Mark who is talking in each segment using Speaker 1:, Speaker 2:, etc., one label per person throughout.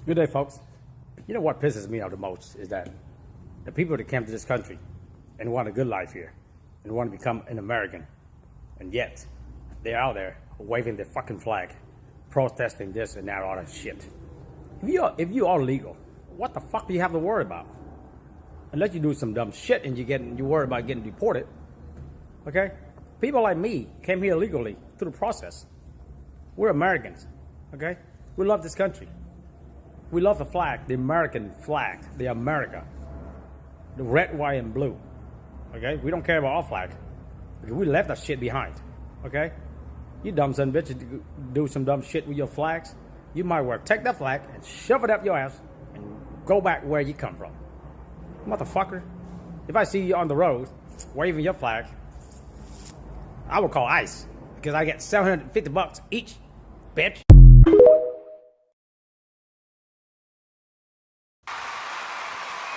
Speaker 1: Good day, folks. You know what pisses me off the most is that the people that came to this country and want a good life here and want to become an American, and yet they're out there waving their fucking flag, protesting this and that, all that shit. If you are legal, what the fuck do you have to worry about? Unless you do some dumb shit and you worry about getting deported. Okay? People like me came here legally through the process. We're Americans. Okay? We love this country. We love the flag, the American flag, the America. The red, white, and blue. Okay? We don't care about our flag. Because we left that shit behind. Okay? You dumb son of a bitch do some dumb shit with your flags. You might well take that flag and shove it up your ass and go back where you come from. Motherfucker. If I see you on the road waving your flag, I will call ICE. Because I get $750 each, bitch.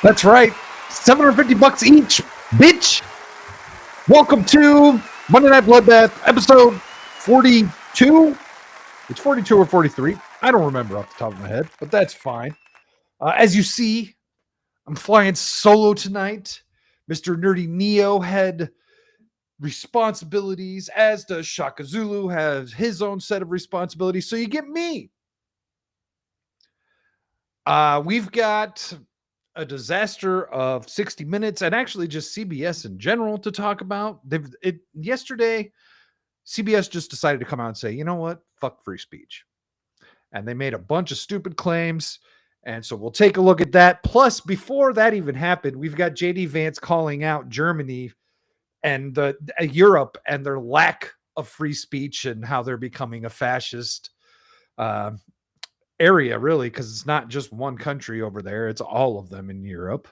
Speaker 2: That's right. $750 each, bitch. Welcome to Monday Night Bloodbath, episode 42. It's 42 or 43. I don't remember off the top of my head, but that's fine. As you see, I'm flying solo tonight. Mr. Nerdy Neo had responsibilities, as does Shaka Zulu, has his own set of responsibilities. So you get me. We've got a disaster of 60 Minutes and actually just CBS in general to talk about. Yesterday, CBS just decided to come out and say, you know what? Fuck free speech. And they made a bunch of stupid claims. And so we'll take a look at that. Plus, before that even happened, we've got JD Vance calling out Germany and Europe and their lack of free speech and how they're becoming a fascist area, really, because it's not just one country over there, it's all of them in Europe.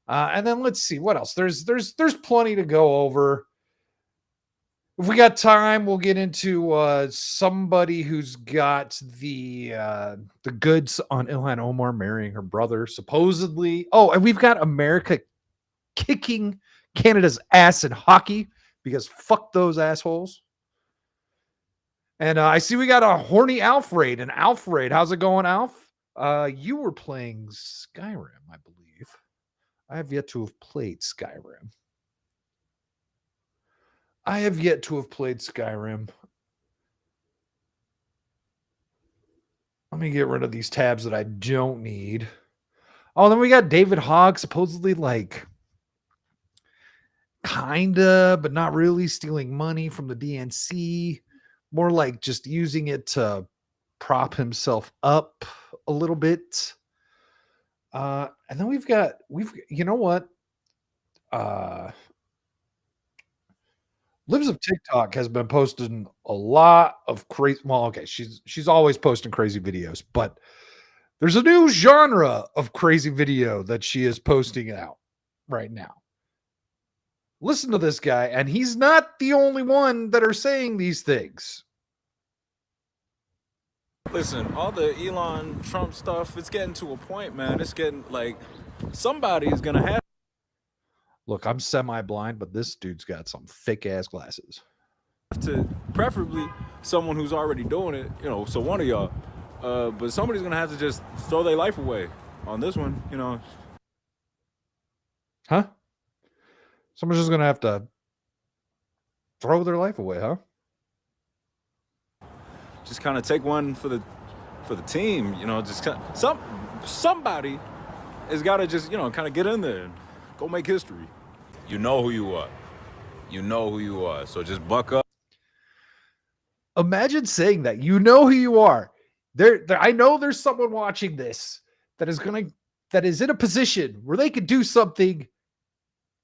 Speaker 2: And then let's see what else. There's plenty to go over. If we got time, we'll get into somebody who's got the goods on Ilhan Omar marrying her brother, supposedly. Oh, and we've got America kicking Canada's ass in hockey because fuck those assholes. And I see we got a horny Alfred. And Alfred, how's it going, Alf? You were playing Skyrim, I believe. I have yet to have played Skyrim. Let me get rid of these tabs that I don't need. Oh, then we got David Hogg, supposedly like kinda, but not really stealing money from the DNC. More like just using it to prop himself up a little bit. And then we've you know what? Libs of TikTok has been posting a lot of crazy. Well, okay, she's always posting crazy videos, but there's a new genre of crazy video that she is posting out right now. Listen to this guy, and he's not the only one that are saying these things.
Speaker 3: Listen, all the Elon Trump stuff, it's getting to a point, man. It's getting like somebody is gonna have
Speaker 2: Look, I'm semi-blind, but this dude's got some thick-ass glasses.
Speaker 3: to, preferably someone who's already doing it, so one of y'all. But somebody's gonna have to just throw their life away on this one,
Speaker 2: Huh? Someone's just gonna have to throw their life away, huh?
Speaker 3: Just kind of take one for the team, just somebody has got to just kind of get in there and go make history. You know who you are. So just buck up.
Speaker 2: Imagine saying that. You know who you are. There I know there's someone watching this that is in a position where they could do something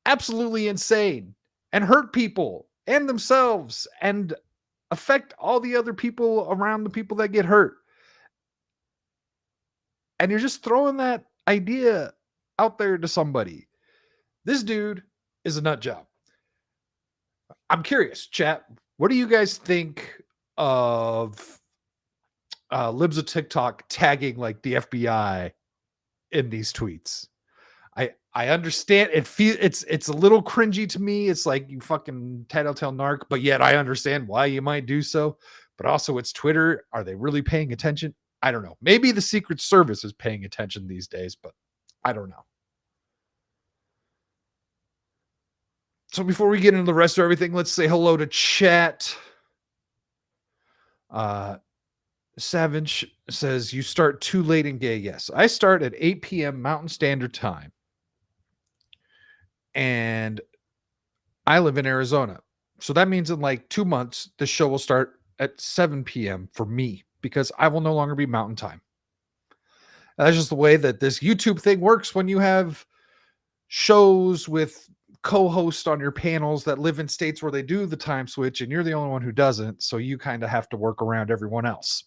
Speaker 2: absolutely insane and hurt people and themselves and affect all the other people around the people that get hurt. And you're just throwing that idea out there to somebody. This dude is a nut job. I'm curious, chat. What do you guys think of Libs of TikTok tagging like the FBI in these tweets? I understand it's a little cringy to me. It's like, you fucking tattletale narc, but yet I understand why you might do so. But also, it's Twitter. Are they really paying attention? I don't know. Maybe the Secret Service is paying attention these days, but I don't know. So before we get into the rest of everything, let's say hello to chat. Savage says, you start too late and gay. Yes, I start at 8 p.m. Mountain Standard Time. And I live in Arizona. So that means in like 2 months, the show will start at 7 p.m. for me because I will no longer be Mountain Time. That's just the way that this YouTube thing works when you have shows with co-hosts on your panels that live in states where they do the time switch and you're the only one who doesn't. So you kind of have to work around everyone else.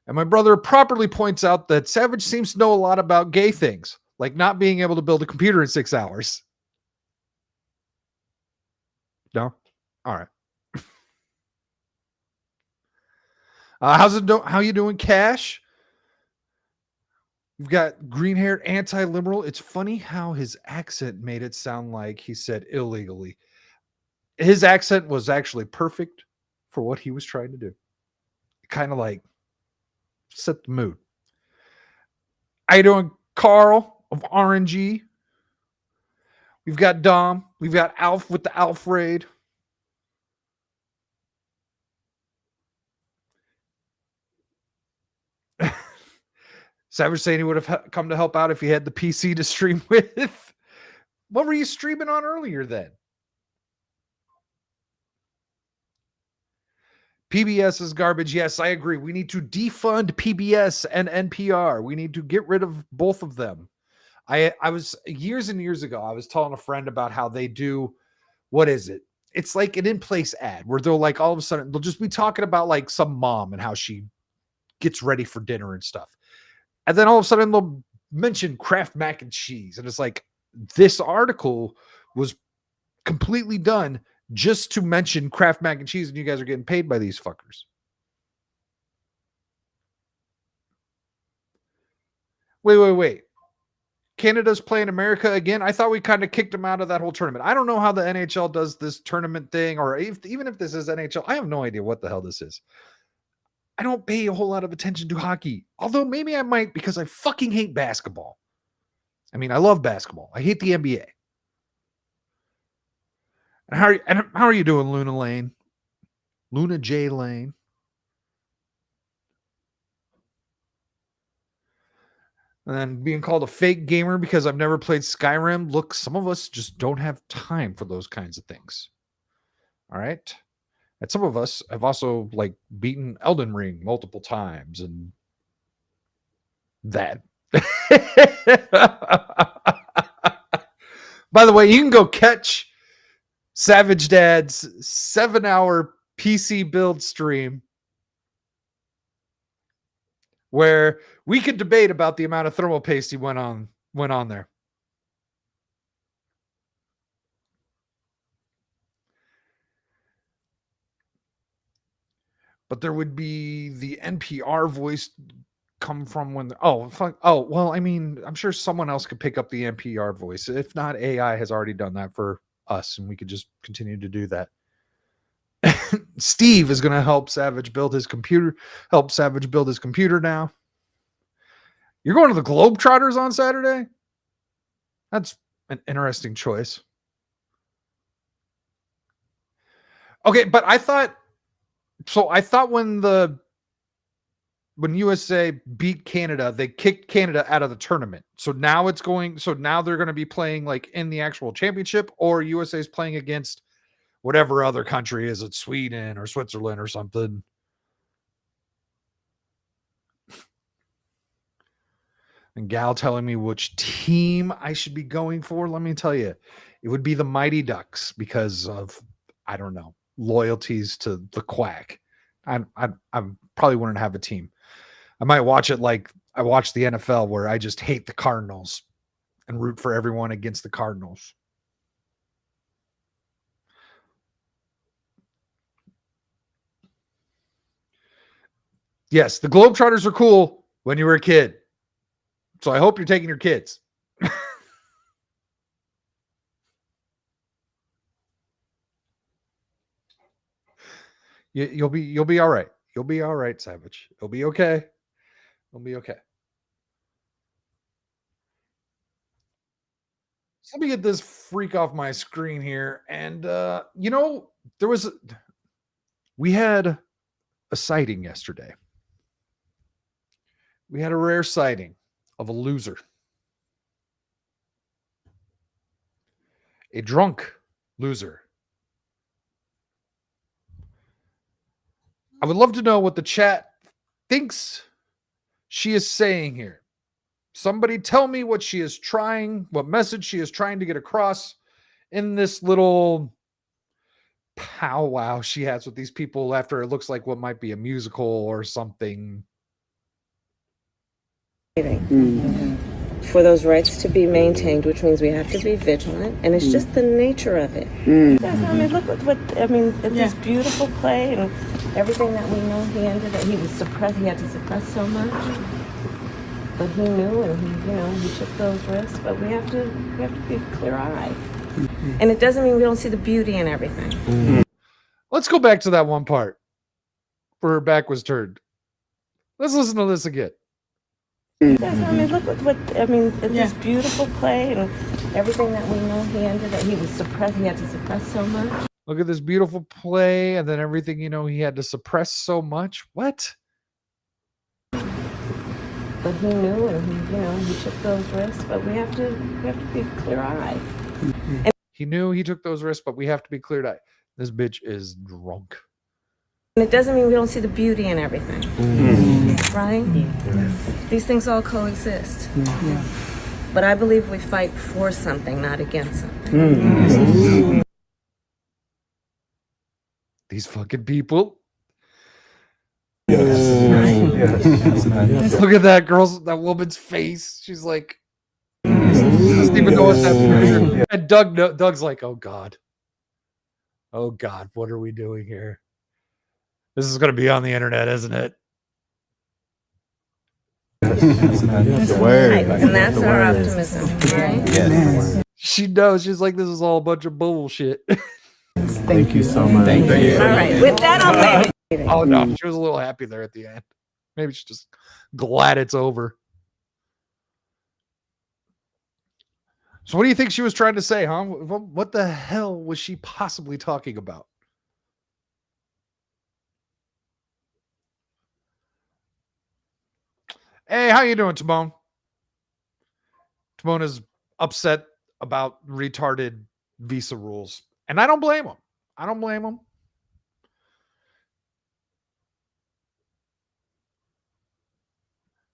Speaker 2: And my brother properly points out that Savage seems to know a lot about gay things, like not being able to build a computer in 6 hours. No? All right. How you doing, Cash? We've got green-haired anti-liberal. It's funny how his accent made it sound like he said illegally. His accent was actually perfect for what he was trying to do. Kind of like set the mood. How you doing, Carl of RNG? We've got Dom. We've got Alf with the Alfred. Savage saying he would have come to help out if he had the PC to stream with. What were you streaming on earlier then? PBS is garbage. Yes, I agree. We need to defund PBS and NPR. We need to get rid of both of them. I was years and years ago, I was telling a friend about how they do, what is it? It's like an in-place ad where they'll like all of a sudden, they'll just be talking about like some mom and how she gets ready for dinner and stuff. And then all of a sudden they'll mention Kraft mac and cheese. And it's like, this article was completely done just to mention Kraft mac and cheese. And you guys are getting paid by these fuckers. Wait. Canada's playing America again. I thought we kind of kicked them out of that whole tournament. I don't know how the NHL does this tournament thing, or even if this is NHL, I have no idea what the hell this is. I don't pay a whole lot of attention to hockey, although maybe I might because I fucking hate basketball. I mean, I love basketball. I hate the NBA. And how are you doing, Luna Lane? Luna J Lane. And then being called a fake gamer because I've never played Skyrim. Look, some of us just don't have time for those kinds of things. All right. And some of us have also like beaten Elden Ring multiple times and that. By the way, you can go catch Savage Dad's 7-hour PC build stream where we could debate about the amount of thermal paste he went on there. But there would be the NPR voice come from when well, I mean, I'm sure someone else could pick up the NPR voice. If not, AI has already done that for us, and we could just continue to do that. Steve is going to help Savage build his computer. Now. You're going to the Globetrotters on Saturday? That's an interesting choice. Okay, but I thought when USA beat Canada, they kicked Canada out of the tournament. So now they're going to be playing like in the actual championship, or USA is playing against whatever other country is it, Sweden or Switzerland or something. And Gal telling me which team I should be going for. Let me tell you, it would be the Mighty Ducks because of, I don't know, loyalties to the Quack. I probably wouldn't have a team. I might watch it like I watch the NFL where I just hate the Cardinals and root for everyone against the Cardinals. Yes, the Globetrotters are cool when you were a kid. So I hope you're taking your kids. You'll be all right. You'll be all right, Savage. It'll be okay. It'll be okay. So let me get this freak off my screen here. And we had a sighting yesterday. We had a rare sighting of a loser. A drunk loser. I would love to know what the chat thinks she is saying here. Somebody tell me what message she is trying to get across in this little powwow she has with these people after it looks like what might be a musical or something.
Speaker 4: For those rights to be maintained, which means we have to be vigilant, and it's just the nature of it. I mean, look at this beautiful play and everything that we know he was suppressed. He had to suppress so much, but he knew, and he took those risks. But we have to be clear-eyed, and it doesn't mean we don't see the beauty in everything.
Speaker 2: Let's go back to that one part where her back was turned. Let's listen to this again.
Speaker 4: I mean, look at this beautiful play and everything that we know he was suppressed. He had to suppress so much.
Speaker 2: Look at this beautiful play, and then everything he had to suppress so much. What?
Speaker 4: But he knew, and he took those risks. But we have to be clear-eyed.
Speaker 2: He knew, he took those risks, but we have to be clear-eyed. This bitch is drunk.
Speaker 4: And it doesn't mean we don't see the beauty in everything, right? These things all coexist. But I believe we fight for something, not against something.
Speaker 2: These fucking people.
Speaker 5: Yes.
Speaker 2: Look at that woman's face. She's like, she doesn't even know what's happening. And Doug's like, oh God, what are we doing here? This is going to be on the internet, isn't it?
Speaker 4: Right. And that's our optimism, right?
Speaker 5: Yes.
Speaker 2: She knows. She's like, this is all a bunch of bullshit.
Speaker 5: Thank you so much. Thank you.
Speaker 4: All right. With that, I'll make it.
Speaker 2: Oh no, she was a little happy there at the end. Maybe she's just glad it's over. So what do you think she was trying to say, huh? What the hell was she possibly talking about? Hey, how you doing, Timon? Timon is upset about retarded visa rules. And I don't blame him.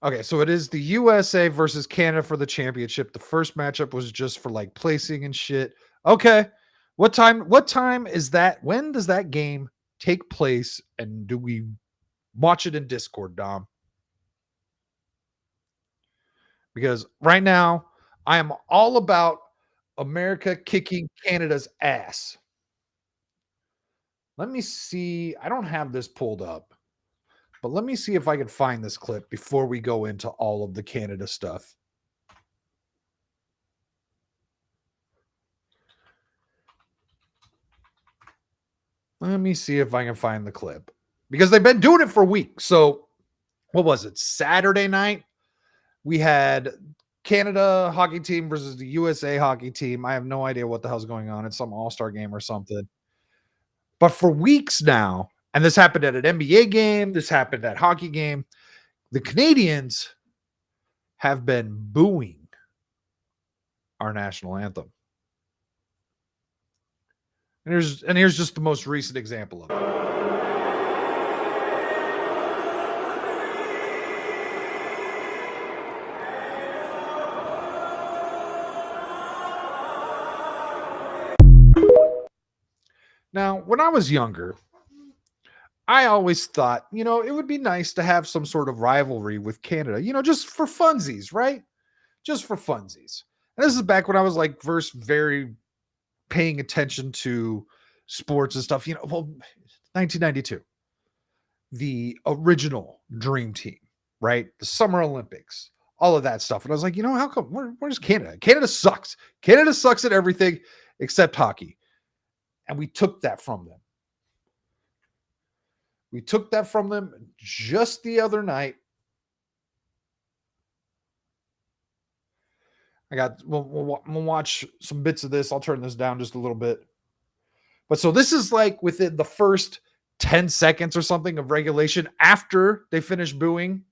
Speaker 2: Okay, so it is the USA versus Canada for the championship. The first matchup was just for like placing and shit. Okay. What time is that? When does that game take place? And do we watch it in Discord, Dom? Because right now I am all about America kicking Canada's ass. Let me see. I don't have this pulled up, but let me see if I can find this clip before we go into all of the Canada stuff. Let me see if I can find the clip because they've been doing it for weeks. So what was it? Saturday night, we had Canada hockey team versus the USA hockey team. I have no idea what the hell's going on. It's some all-star game or something. But for weeks now, and this happened at an NBA game, this happened at hockey game, the Canadians have been booing our national anthem. And here's just the most recent example of it. Now, when I was younger, I always thought, it would be nice to have some sort of rivalry with Canada, just for funsies, right? Just for funsies. And this is back when I was like very paying attention to sports and stuff, 1992, the original dream team, right? The Summer Olympics, all of that stuff. And I was like, how come, where's Canada? Canada sucks. Canada sucks at everything except hockey. And we took that from them. We took that from them just the other night. We'll watch some bits of this. I'll turn this down just a little bit. But so this is like within the first 10 seconds or something of regulation after they finish booing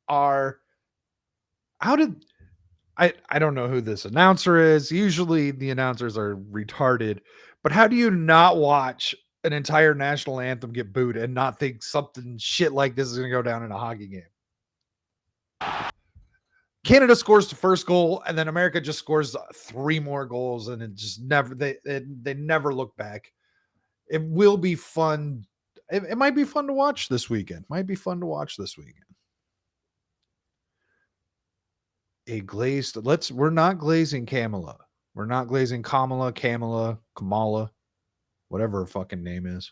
Speaker 2: I don't know who this announcer is. Usually the announcers are retarded, but how do you not watch an entire national anthem get booed and not think something shit like this is going to go down in a hockey game? Canada scores the first goal, and then America just scores 3 more goals, and it just never they never look back. It will be fun. It might be fun to watch this weekend. We're not glazing Kamala. We're not glazing Kamala, whatever her fucking name is.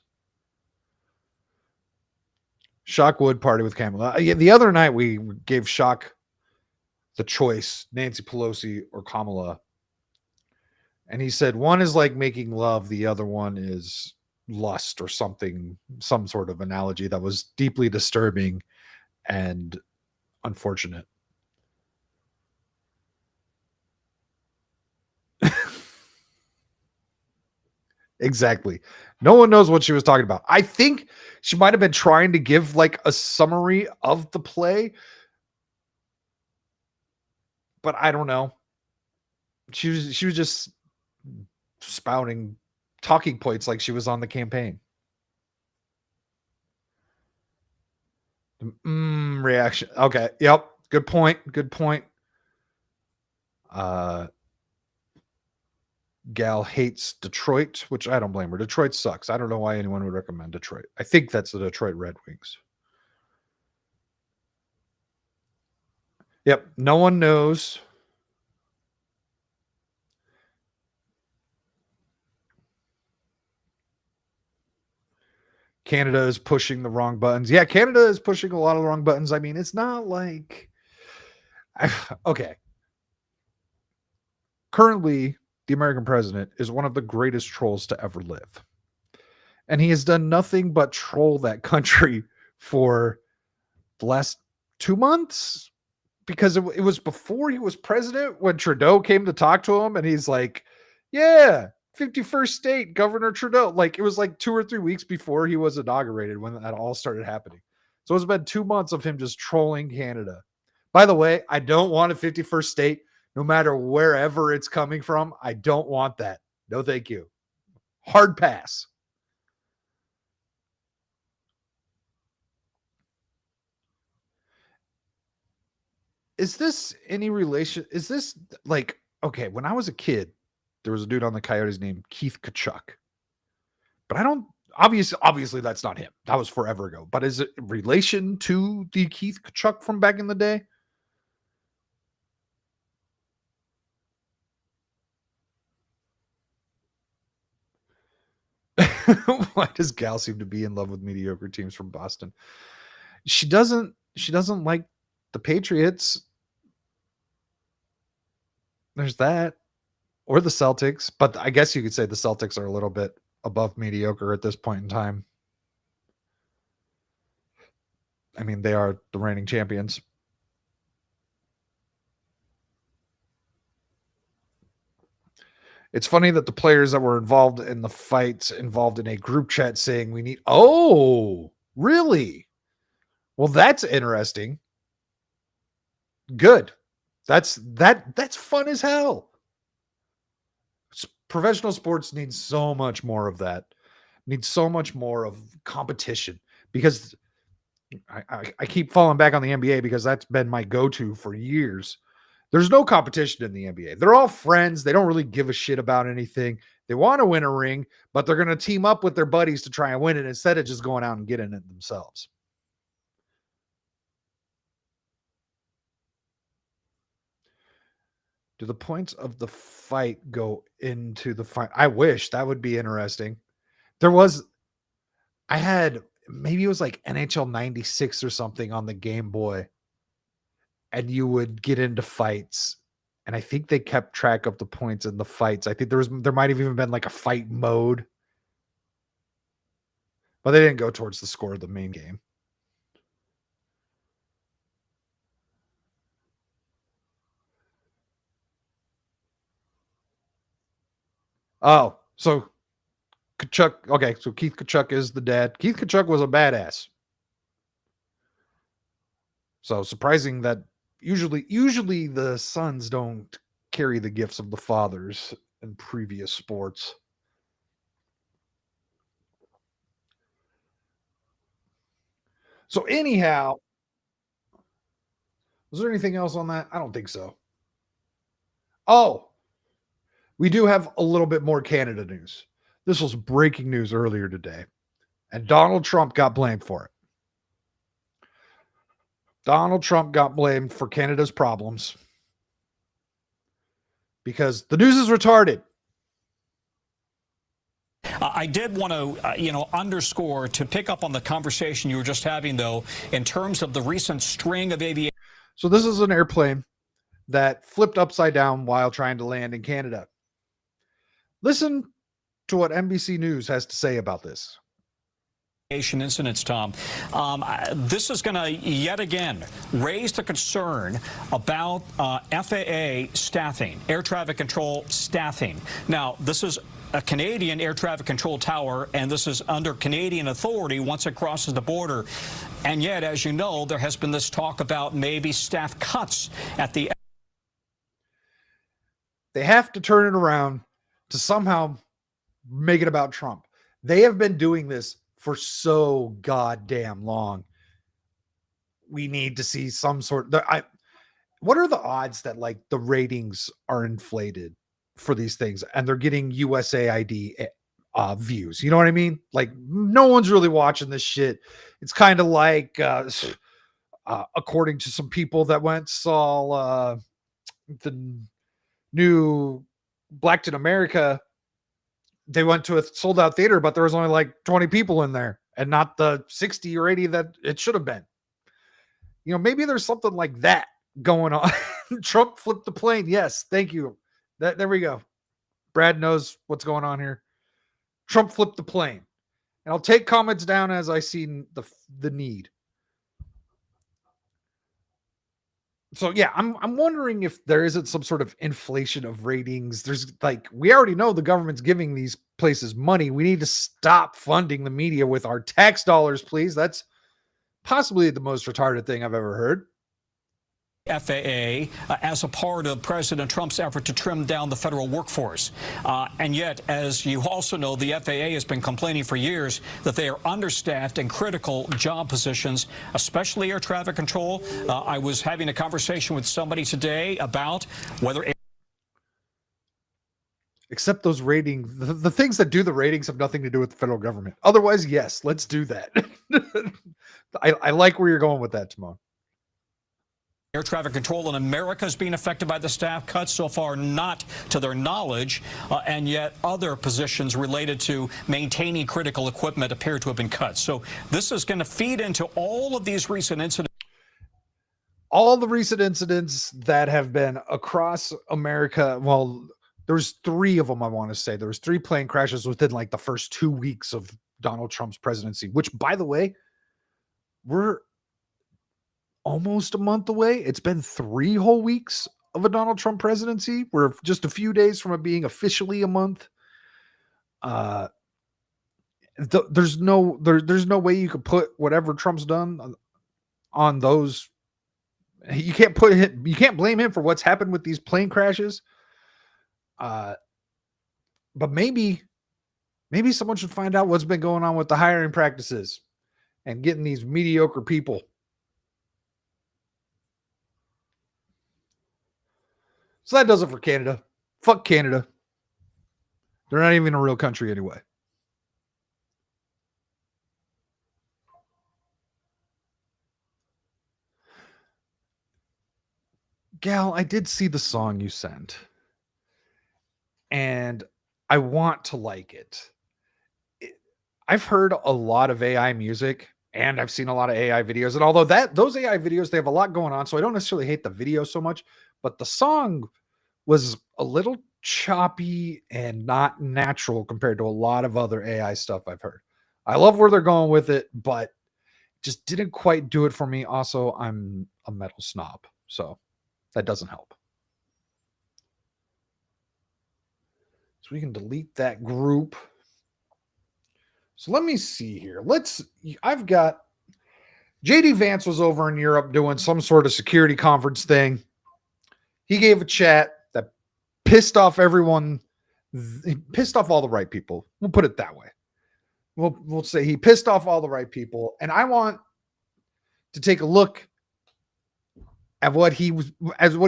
Speaker 2: Shock would party with Kamala. The other night we gave Shock the choice, Nancy Pelosi or Kamala. And he said one is like making love, the other one is lust or something, some sort of analogy that was deeply disturbing and unfortunate. Exactly. No one knows what she was talking about. I think she might have been trying to give like a summary of the play, but I don't know. She was just spouting talking points like she was on the campaign. Reaction. Okay. Yep. Good point. Gal hates Detroit, which I don't blame her. Detroit sucks. I don't know why anyone would recommend Detroit. I think that's the Detroit Red Wings. Yep. No one knows. Canada is pushing the wrong buttons. Yeah, Canada is pushing a lot of the wrong buttons. I mean, it's not like... Okay. Currently, the American president is one of the greatest trolls to ever live. And he has done nothing but troll that country for the last 2 months, because it was before he was president when Trudeau came to talk to him, and he's like, yeah, 51st state, Governor Trudeau. Like, it was like 2 or 3 weeks before he was inaugurated when that all started happening. So it's been 2 months of him just trolling Canada. By the way, I don't want a 51st state, no matter wherever it's coming from. I don't want that. No, thank you. Hard pass. Is this any relation? Is this like, okay, when I was a kid, there was a dude on the Coyotes named Keith Tkachuk. But I don't, obviously that's not him. That was forever ago. But is it relation to the Keith Tkachuk from back in the day? Why does Gal seem to be in love with mediocre teams from Boston? She doesn't like the Patriots. There's that. Or the Celtics. But I guess you could say the Celtics are a little bit above mediocre at this point in time. I mean, they are the reigning champions. It's funny that the players that were involved in the fights involved in a group chat saying we need... Oh, really? Well, that's interesting. Good. That's fun as hell. Professional sports need so much more of that. Need so much more of competition, because I keep falling back on the NBA because that's been my go-to for years. There's no competition in the NBA. They're all friends. They don't really give a shit about anything. They want to win a ring, but they're going to team up with their buddies to try and win it instead of just going out and getting it themselves. Do the points of the fight go into the fight? I wish. That would be interesting. I had, maybe it was like NHL 96 or something on the Game Boy, and you would get into fights, and I think they kept track of the points in the fights. I think there might have even been like a fight mode. but they didn't go towards the score of the main game. Oh, so Kachuk. Okay, so Keith Kachuk is the dad. Keith Kachuk was a badass. So surprising that usually the sons don't carry the gifts of the fathers in previous sports. So anyhow, was there anything else on that? I don't think so. Oh, we do have a little bit more Canada news. This was breaking news earlier today, and Donald Trump got blamed for it. Donald Trump got blamed for Canada's problems because the news is retarded.
Speaker 6: I did want to, underscore, to pick up on the conversation you were just having, though, in terms of the recent string of aviation.
Speaker 2: So this is an airplane that flipped upside down while trying to land in Canada. Listen to what NBC News has to say about this.
Speaker 6: Incidents, Tom. This is going to yet again raise the concern about FAA staffing, air traffic control staffing. Now, this is a Canadian air traffic control tower, and this is under Canadian authority once it crosses the border. And yet, as you know, there has been this talk about maybe staff cuts at the.
Speaker 2: They have to turn it around to somehow make it about Trump. They have been doing this for so goddamn long. We need to see some sort. What are the odds that like the ratings are inflated for these things and they're getting USAID views? You know what I mean? Like no one's really watching this shit. It's kind of like, according to some people that went saw the new Blacked in America, they went to a sold out theater, but there was only like 20 people in there and not the 60 or 80 that it should have been. You know, maybe there's something like that going on. Trump flipped the plane. Yes. Thank you. There we go. Brad knows what's going on here. Trump flipped the plane, and I'll take comments down as I see the need. So yeah, I'm wondering if there isn't some sort of inflation of ratings. There's like, we already know the government's giving these places money. We need to stop funding the media with our tax dollars, please. That's possibly the most retarded thing I've ever heard.
Speaker 6: FAA as a part of President Trump's effort to trim down the federal workforce. And yet, as you also know, the FAA has been complaining for years that they are understaffed in critical job positions, especially air traffic control. I was having a conversation with somebody today about whether...
Speaker 2: Except those ratings, the things that do the ratings have nothing to do with the federal government. Otherwise, yes, let's do that. I like where you're going with that, Timon.
Speaker 6: Air traffic control in America is being affected by the staff cuts. So far, not to their knowledge, and yet other positions related to maintaining critical equipment appear to have been cut. So this is going to feed into all of these recent incidents.
Speaker 2: All the recent incidents that have been across America. Well, there's 3 of them, I want to say. There was 3 plane crashes within like the first 2 weeks of Donald Trump's presidency, which, by the way, we're almost a month away. It's been 3 whole weeks of a Donald Trump presidency. We're just a few days from it being officially a month. There's no way you could put whatever Trump's done on those. You can't blame him for what's happened with these plane crashes. But maybe someone should find out what's been going on with the hiring practices and getting these mediocre people. So that does it for Canada. Fuck Canada. They're not even a real country anyway. Gal, I did see the song you sent. And I want to like it. I've heard a lot of AI music, and I've seen a lot of AI videos. And although those AI videos, they have a lot going on, so I don't necessarily hate the video so much. But the song was a little choppy and not natural compared to a lot of other AI stuff I've heard. I love where they're going with it, but just didn't quite do it for me. Also, I'm a metal snob, so that doesn't help. So we can delete that group. So let me see here. I've got JD Vance was over in Europe doing some sort of security conference thing. He gave a chat that pissed off everyone. He pissed off all the right people. We'll put it that way. We'll say he pissed off all the right people. And I want to take a look at what he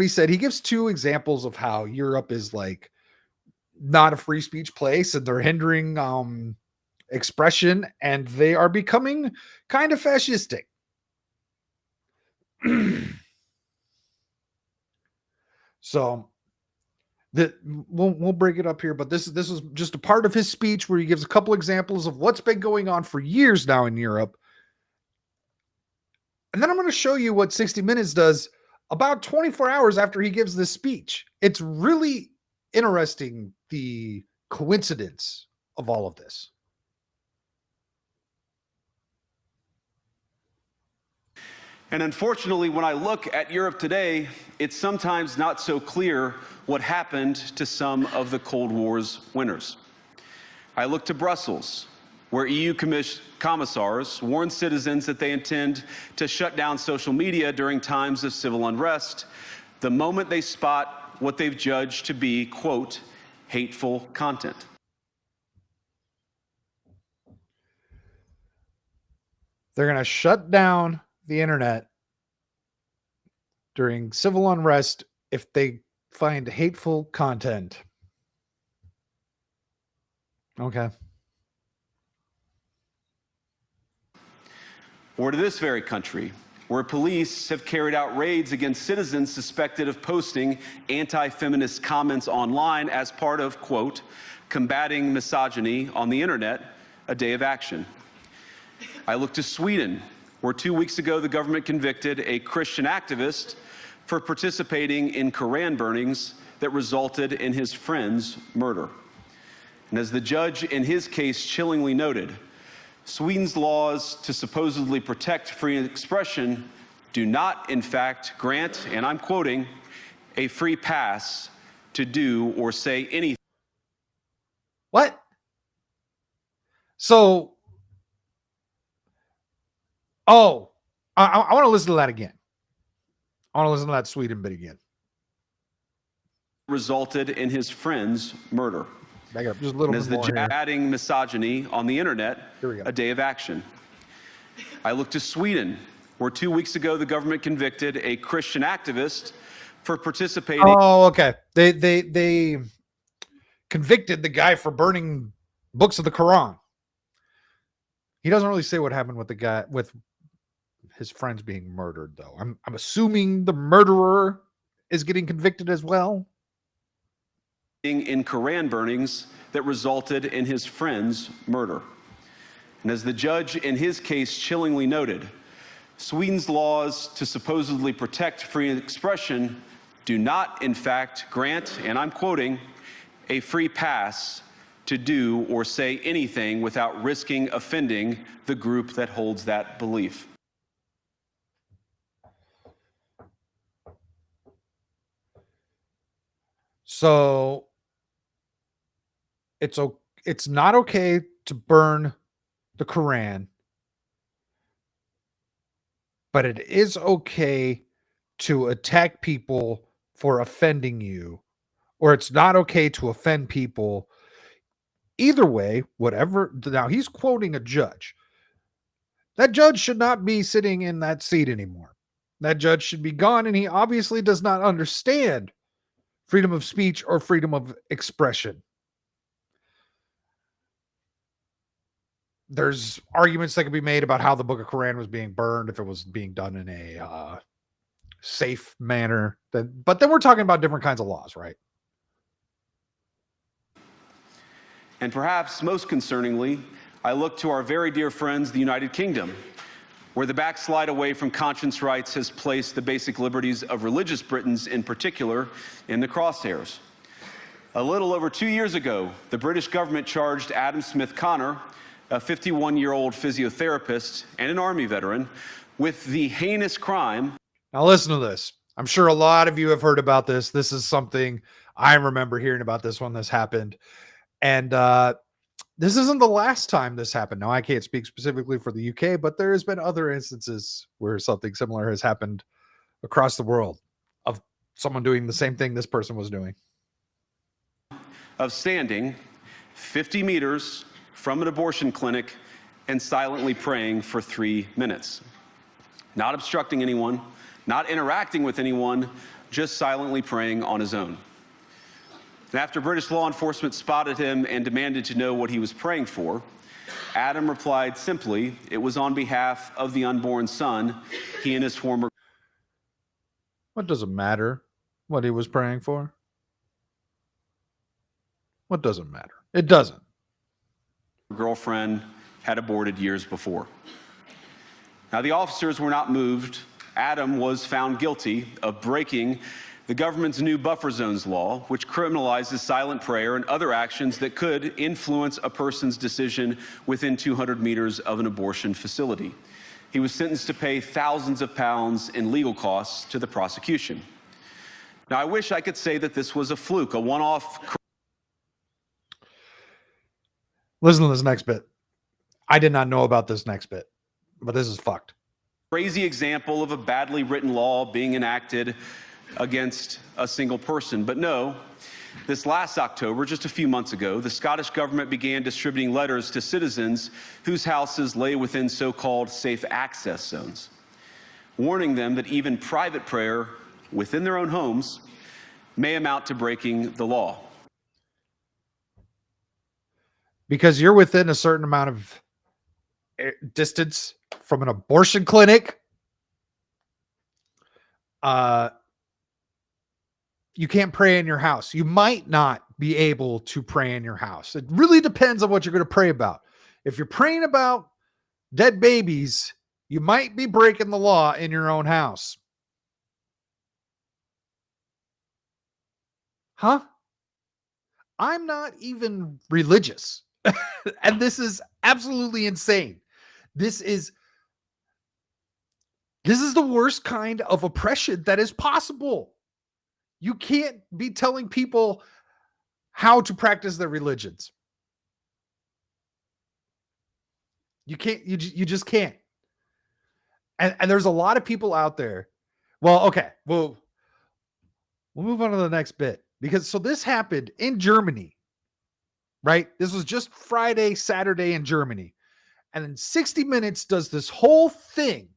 Speaker 2: said. He gives two examples of how Europe is like not a free speech place, and they're hindering expression, and they are becoming kind of fascistic. So we'll break it up here, but this is just a part of his speech where he gives a couple examples of what's been going on for years now in Europe. And then I'm going to show you what 60 Minutes does about 24 hours after he gives this speech. It's really interesting, the coincidence of all of this.
Speaker 7: And unfortunately, when I look at Europe today, it's sometimes not so clear what happened to some of the Cold War's winners. I look to Brussels, where EU commissars warn citizens that they intend to shut down social media during times of civil unrest the moment they spot what they've judged to be, quote, hateful content.
Speaker 2: They're going to shut down the internet during civil unrest if they find hateful content. Okay.
Speaker 7: Or to this very country, where police have carried out raids against citizens suspected of posting anti-feminist comments online as part of, quote, combating misogyny on the internet, a day of action. I look to Sweden, where 2 weeks ago the government convicted a Christian activist for participating in Koran burnings that resulted in his friend's murder. And as the judge in his case chillingly noted, Sweden's laws to supposedly protect free expression do not, in fact, grant, and I'm quoting, a free pass to do or say anything.
Speaker 2: What? So, I want to listen to that again. I want to listen to that Sweden bit again.
Speaker 7: Resulted in his friend's murder.
Speaker 2: Back up just a little
Speaker 7: and
Speaker 2: bit
Speaker 7: as
Speaker 2: more
Speaker 7: the
Speaker 2: here.
Speaker 7: adding misogyny on the internet,
Speaker 2: Here we go.
Speaker 7: a day of action. I look to Sweden, where 2 weeks ago the government convicted a Christian activist for participating.
Speaker 2: Oh, okay. They convicted the guy for burning books of the Quran. He doesn't really say what happened with the guy with his friends being murdered, though. I'm assuming the murderer is getting convicted as well.
Speaker 7: In Koran burnings that resulted in his friend's murder. And as the judge in his case chillingly noted, Sweden's laws to supposedly protect free expression do not, in fact, grant, and I'm quoting, a free pass to do or say anything without risking offending the group that holds that belief.
Speaker 2: So it's not okay to burn the Quran, but it is okay to attack people for offending you, or it's not okay to offend people. Either way, whatever. Now he's quoting a judge. That judge should not be sitting in that seat anymore. That judge should be gone, and he obviously does not understand freedom of speech or freedom of expression. There's arguments that can be made about how the Book of Quran was being burned, if it was being done in a safe manner. But then we're talking about different kinds of laws, right?
Speaker 7: And perhaps most concerningly, I look to our very dear friends, the United Kingdom, where the backslide away from conscience rights has placed the basic liberties of religious Britons in particular in the crosshairs. A little over 2 years ago, the British government charged Adam Smith Connor, a 51-year-old physiotherapist and an Army veteran, with the heinous crime.
Speaker 2: Now listen to this. I'm sure a lot of you have heard about this. This is something I remember hearing about this when this happened. And this isn't the last time this happened. Now, I can't speak specifically for the UK, but there has been other instances where something similar has happened across the world of someone doing the same thing this person was doing.
Speaker 7: Of standing 50 meters from an abortion clinic and silently praying for 3 minutes. Not obstructing anyone, not interacting with anyone, just silently praying on his own. And after British law enforcement spotted him and demanded to know what he was praying for, Adam replied simply, it was on behalf of the unborn son he and his former...
Speaker 2: What does it matter what he was praying for? What doesn't matter? It doesn't.
Speaker 7: girlfriend had aborted years before. Now, the officers were not moved. Adam was found guilty of breaking the government's new buffer zones law, which criminalizes silent prayer and other actions that could influence a person's decision within 200 meters of an abortion facility. He was sentenced to pay thousands of pounds in legal costs to the prosecution. Now, I wish I could say that this was a fluke, a one-off.
Speaker 2: Listen to this next bit. I did not know about this next bit, but this is fucked.
Speaker 7: Crazy example of a badly written law being enacted against a single person. But no, this last October, just a few months ago, the Scottish government began distributing letters to citizens whose houses lay within so-called safe access zones, warning them that even private prayer within their own homes may amount to breaking the law.
Speaker 2: Because you're within a certain amount of distance from an abortion clinic, you can't pray in your house. You might not be able to pray in your house. It really depends on what you're going to pray about. If you're praying about dead babies, you might be breaking the law in your own house. Huh? I'm not even religious. And this is absolutely insane. This is the worst kind of oppression that is possible. You can't be telling people how to practice their religions. You can't, you just can't. And there's a lot of people out there. Well, okay, we'll move on to the next bit, because so this happened in Germany, right? This was just Friday, Saturday in Germany. And then 60 Minutes does this whole thing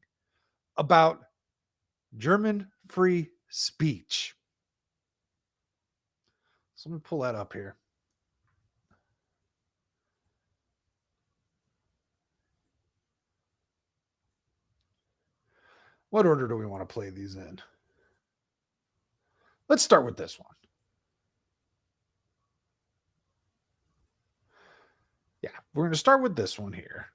Speaker 2: about German free speech. So let me pull that up here. What order do we want to play these in? Let's start with this one. Yeah, we're going to start with this one here.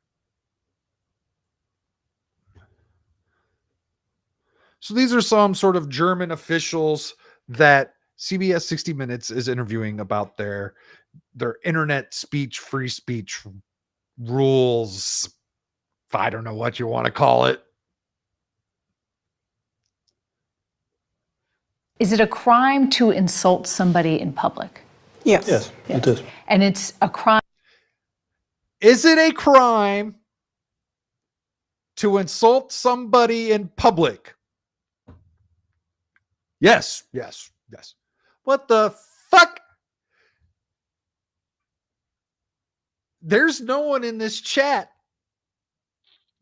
Speaker 2: So these are some sort of German officials that CBS 60 Minutes is interviewing about their internet speech, free speech rules. I don't know what you want to call it.
Speaker 8: Is it a crime to insult somebody in public?
Speaker 9: Yes. Yes, it is.
Speaker 8: And it's a crime.
Speaker 2: Is it a crime to insult somebody in public? Yes, yes, yes. What the fuck? There's no one in this chat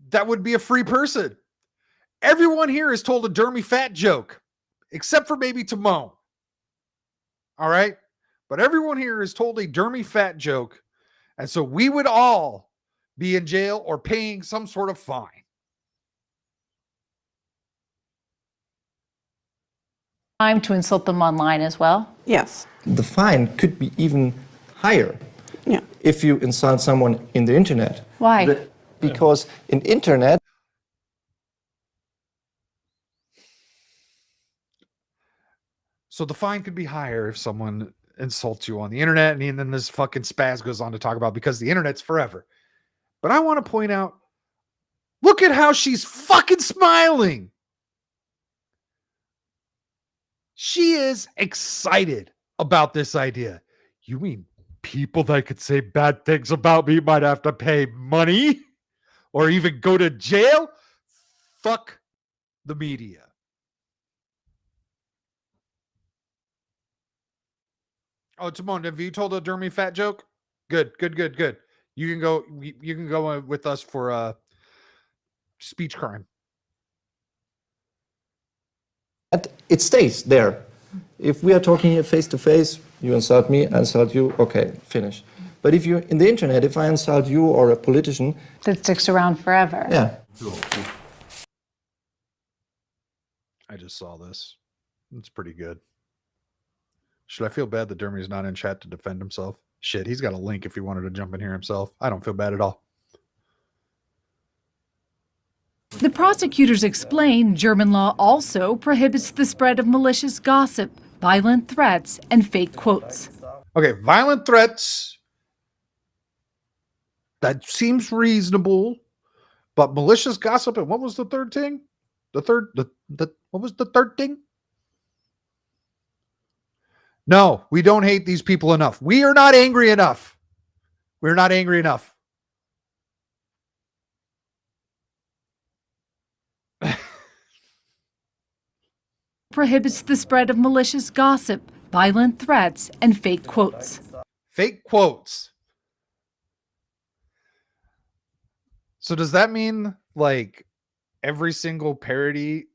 Speaker 2: that would be a free person. Everyone here is told a dermy fat joke, except for maybe Timon. All right? But everyone here is told a dermy fat joke, and so we would all be in jail or paying some sort of fine.
Speaker 8: Crime to insult them online as well?
Speaker 9: Yes.
Speaker 5: The fine could be even higher if you insult someone in the internet.
Speaker 8: Why?
Speaker 5: Because in internet,
Speaker 2: So the fine could be higher if someone insults you on the internet. And then this fucking spaz goes on to talk about because the internet's forever. But I want to point out, look at how she's fucking smiling. She is excited about this idea. You mean people that could say bad things about me might have to pay money or even go to jail? Fuck the media. Oh, Timon, have you told a Dermy fat joke? Good. You can go with us for speech crime.
Speaker 5: It stays there. If we are talking here face to face, you insult me, I insult you, okay, finish. But if you in the internet, if I insult you or a politician,
Speaker 8: That sticks around forever.
Speaker 5: yeah.
Speaker 2: I just saw this. It's pretty good. Should I feel bad that Dermy's not in chat to defend himself? Shit, he's got a link if he wanted to jump in here himself. I don't feel bad at all.
Speaker 9: The prosecutors explain German law also prohibits the spread of malicious gossip, violent threats, and fake quotes.
Speaker 2: Okay, violent threats. That seems reasonable. But malicious gossip, and what was the third thing? What was the third thing? No, we don't hate these people enough. We are not angry enough. We're not angry enough.
Speaker 9: Prohibits the spread of malicious gossip, violent threats, and fake quotes.
Speaker 2: Fake quotes. So does that mean like every single parody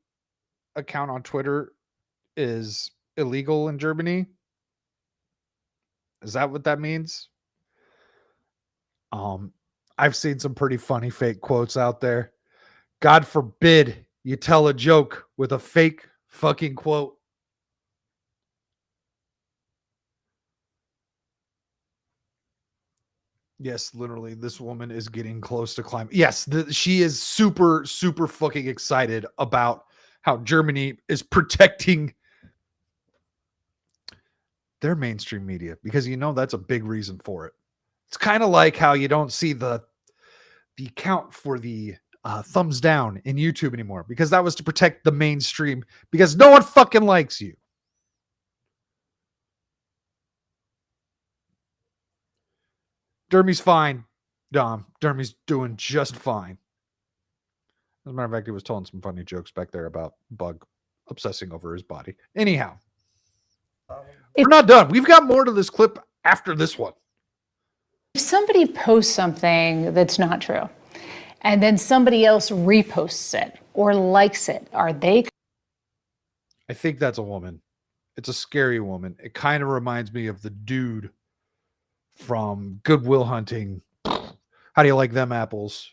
Speaker 2: account on Twitter is illegal in Germany? Is that what that means? I've seen some pretty funny fake quotes out there. God forbid you tell a joke with a fake fucking quote. Yes, literally, this woman is getting close to climb. Yes, she is super, super fucking excited about how Germany is protecting their mainstream media, because you know that's a big reason for it. It's kind of like how you don't see the count for the thumbs down in YouTube anymore, because that was to protect the mainstream, because no one fucking likes you. Dermy's fine, Dom. Dermy's doing just fine. As a matter of fact, he was telling some funny jokes back there about Bug obsessing over his body. Anyhow, we're not done. We've got more to this clip after this one.
Speaker 8: If somebody posts something that's not true, and then somebody else reposts it or likes it, are they?
Speaker 2: I think that's a woman. It's a scary woman. It kind of reminds me of the dude from Good Will Hunting. How do you like them apples?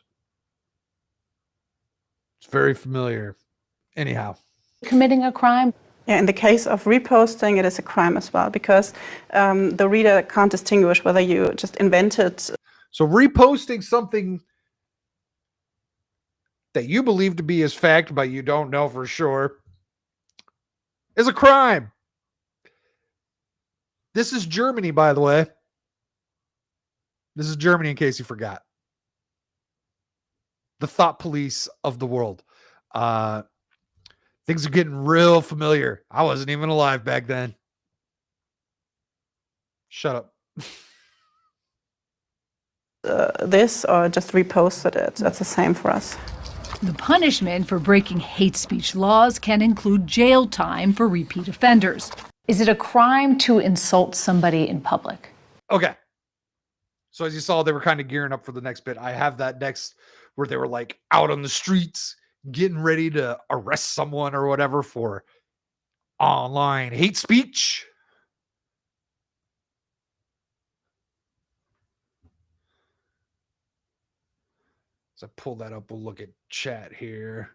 Speaker 2: It's very familiar. Anyhow.
Speaker 8: Committing a crime?
Speaker 10: Yeah, in the case of reposting, it is a crime as well, because the reader can't distinguish whether you just invented.
Speaker 2: So reposting something that you believe to be as fact, but you don't know for sure, is a crime. This is Germany, by the way. This is Germany, in case you forgot. The thought police of the world. Things are getting real familiar. I wasn't even alive back then. Shut up.
Speaker 10: This or just reposted it. That's the same for us.
Speaker 9: The punishment for breaking hate speech laws can include jail time for repeat offenders.
Speaker 8: Is it a crime to insult somebody in public?
Speaker 2: Okay. So as you saw, they were kind of gearing up for the next bit. I have that next where they were like out on the streets getting ready to arrest someone or whatever for online hate speech. As I pull that up, we'll look at chat here.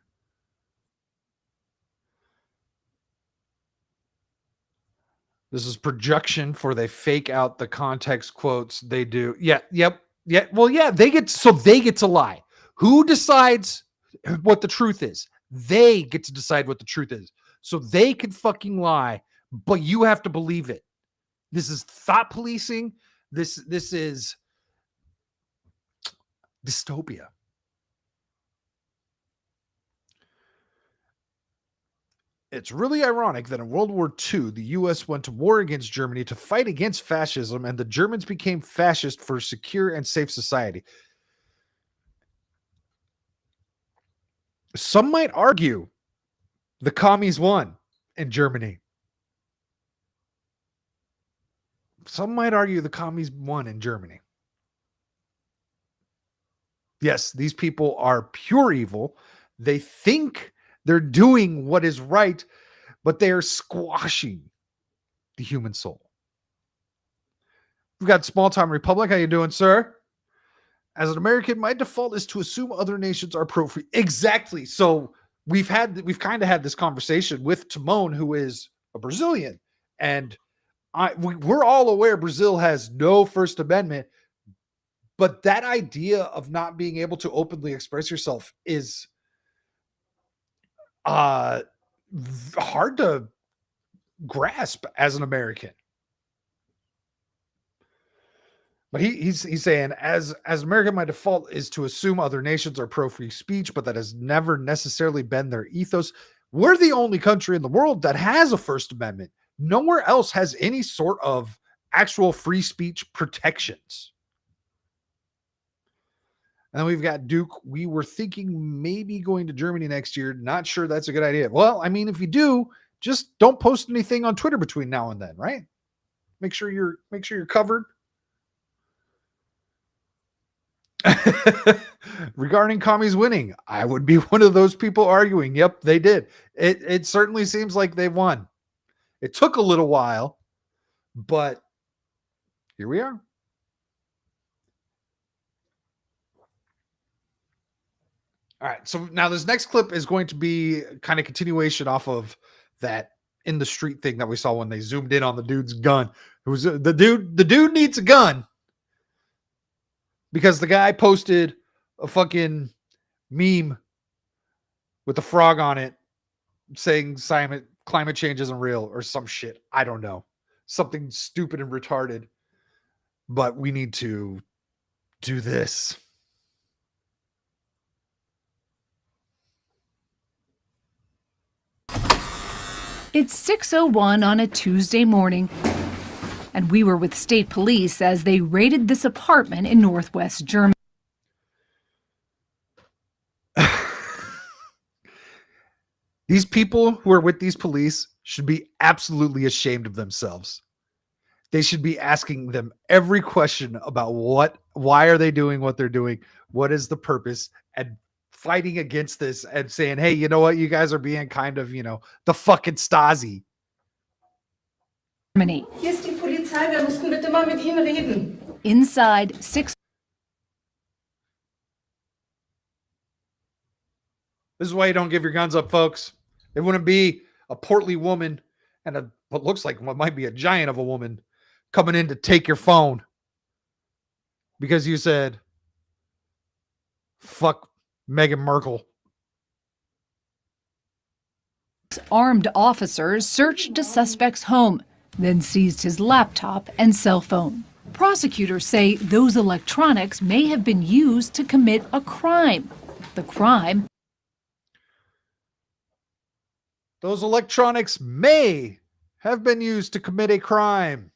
Speaker 2: This is projection for they fake out the context quotes. They do. Yeah. Well, yeah, they get to lie. Who decides what the truth is? They get to decide what the truth is. So they can fucking lie, but you have to believe it. This is thought policing. This is Dystopia. It's really ironic that in World War II, the U.S. went to war against Germany to fight against fascism, and the Germans became fascist for secure and safe society. Some might argue the commies won in Germany. Some might argue the commies won in Germany. Yes, these people are pure evil. They think they're doing what is right, but they are squashing the human soul. We've got Small Time Republic. How you doing, sir? As an American, my default is to assume other nations are pro-free. Exactly. So we've kind of had this conversation with Timon, who is a Brazilian, and we're all aware Brazil has no First Amendment, but that idea of not being able to openly express yourself is hard to grasp as an American. But he's saying, as American, my default is to assume other nations are pro-free speech, but that has never necessarily been their ethos. We're the only country in the world that has a First Amendment. Nowhere else has any sort of actual free speech protections. And then we've got Duke. We were thinking maybe going to Germany next year. Not sure that's a good idea. Well, I mean, if you do, just don't post anything on Twitter between now and then, right? Make sure you're covered. Regarding commies winning, I would be one of those people arguing, yep, they did. It certainly seems like they won. It took a little while, but here we are. All right, so now this next clip is going to be kind of continuation off of that in the street thing that we saw when they zoomed in on the dude's gun. It was the dude needs a gun because the guy posted a fucking meme with a frog on it saying climate change isn't real or some shit. I don't know. Something stupid and retarded. But we need to do this.
Speaker 9: It's 6:01 on a Tuesday morning, and we were with state police as they raided this apartment in Northwest Germany.
Speaker 2: These people who are with these police should be absolutely ashamed of themselves. They should be asking them every question about why are they doing what they're doing? What is the purpose? And fighting against this and saying, hey, you know what? You guys are being kind of, the fucking Stasi.
Speaker 9: Germany.
Speaker 11: Hier ist die Polizei, wir mussten bitte mal mit Ihnen reden.
Speaker 9: Inside, 6
Speaker 2: This is why you don't give your guns up, folks. It wouldn't be a portly woman and what looks like what might be a giant of a woman coming in to take your phone because you said, fuck Meghan Markle.
Speaker 9: armed officers searched a suspect's home, then seized his laptop and cell phone. Prosecutors say those electronics may have been used to commit a crime. The crime.
Speaker 2: Those electronics may have been used to commit a crime.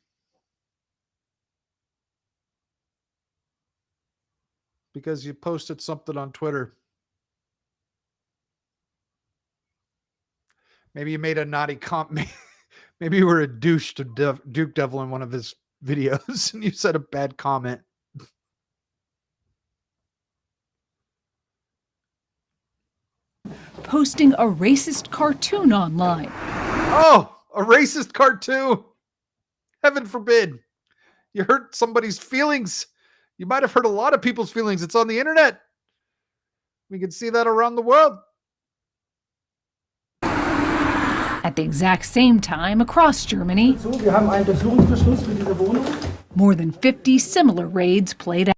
Speaker 2: Because you posted something on Twitter. Maybe you made a naughty comment. Maybe you were a douche to Duke Devil in one of his videos and you said a bad comment.
Speaker 9: Posting a racist cartoon online.
Speaker 2: Oh, a racist cartoon. Heaven forbid. You hurt somebody's feelings. You might have hurt a lot of people's feelings. It's on the internet. We can see that around the world.
Speaker 9: At the exact same time across Germany, more than 50 similar raids played out.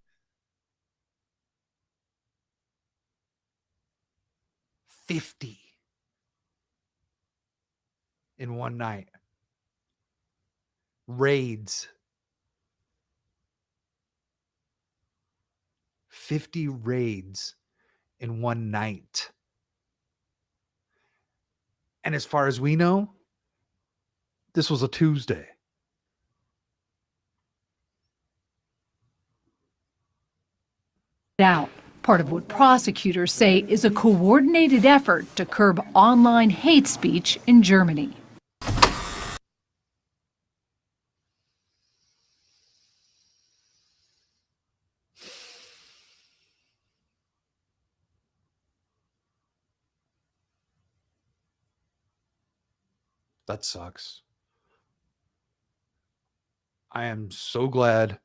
Speaker 2: 50 in one night. Raids. 50 raids in one night. And as far as we know, this was a Tuesday.
Speaker 9: Out. Part of what prosecutors say is a coordinated effort to curb online hate speech in Germany.
Speaker 2: That sucks. I am so glad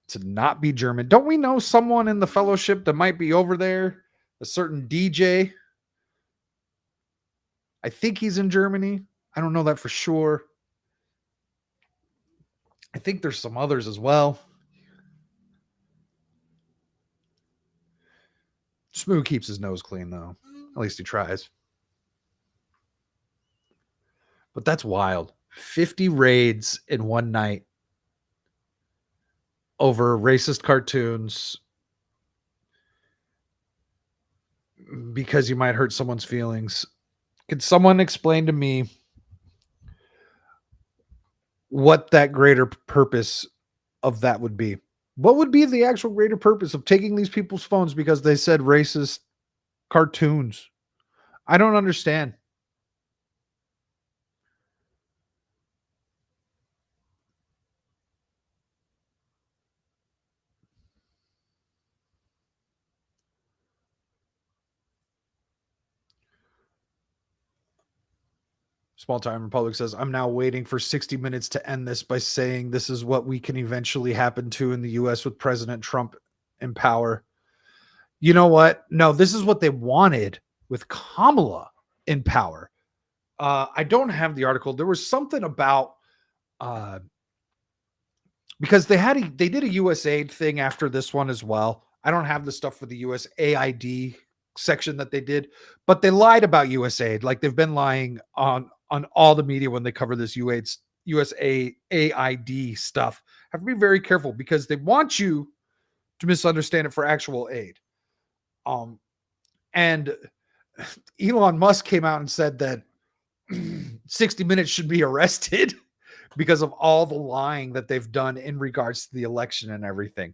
Speaker 2: to not be German. Don't we know someone in the fellowship that might be over there? A certain DJ. I think he's in Germany. I don't know that for sure. I think there's some others as well. Smoo keeps his nose clean, though. At least he tries. But that's wild. 50 raids in one night over racist cartoons because you might hurt someone's feelings. Could someone explain to me what that greater purpose of that would be? What would be the actual greater purpose of taking these people's phones because they said racist cartoons? I don't understand. Small Time Republic says, I'm now waiting for 60 Minutes to end this by saying this is what we can eventually happen to in the U.S. with President Trump in power. You know what? No, this is what they wanted with Kamala in power. I don't have the article. There was something about because they did a USAID thing after this one as well. I don't have the stuff for the USAID section that they did, but they lied about USAID. Like they've been lying on all the media when they cover this USAID stuff. Have to be very careful because they want you to misunderstand it for actual aid. And Elon Musk came out and said that 60 Minutes should be arrested because of all the lying that they've done in regards to the election and everything.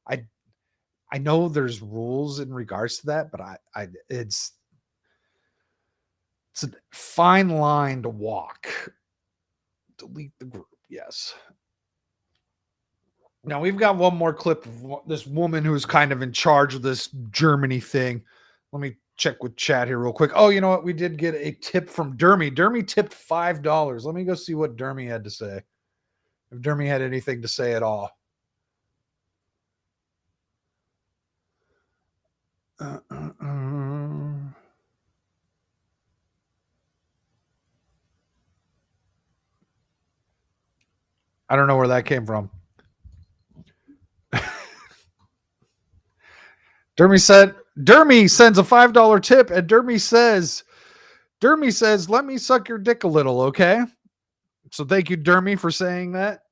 Speaker 2: I know there's rules in regards to that, but it's a fine line to walk. Delete the group. Yes. Now we've got one more clip of this woman who's kind of in charge of this Germany thing. Let me check with chat here real quick. Oh, you know what? We did get a tip from Dermy. Dermy tipped $5. Let me go see what Dermy had to say. If Dermy had anything to say at all. I don't know where that came from. Dermy sends a $5 tip, and Dermy says, let me suck your dick a little, okay? So thank you, Dermy, for saying that.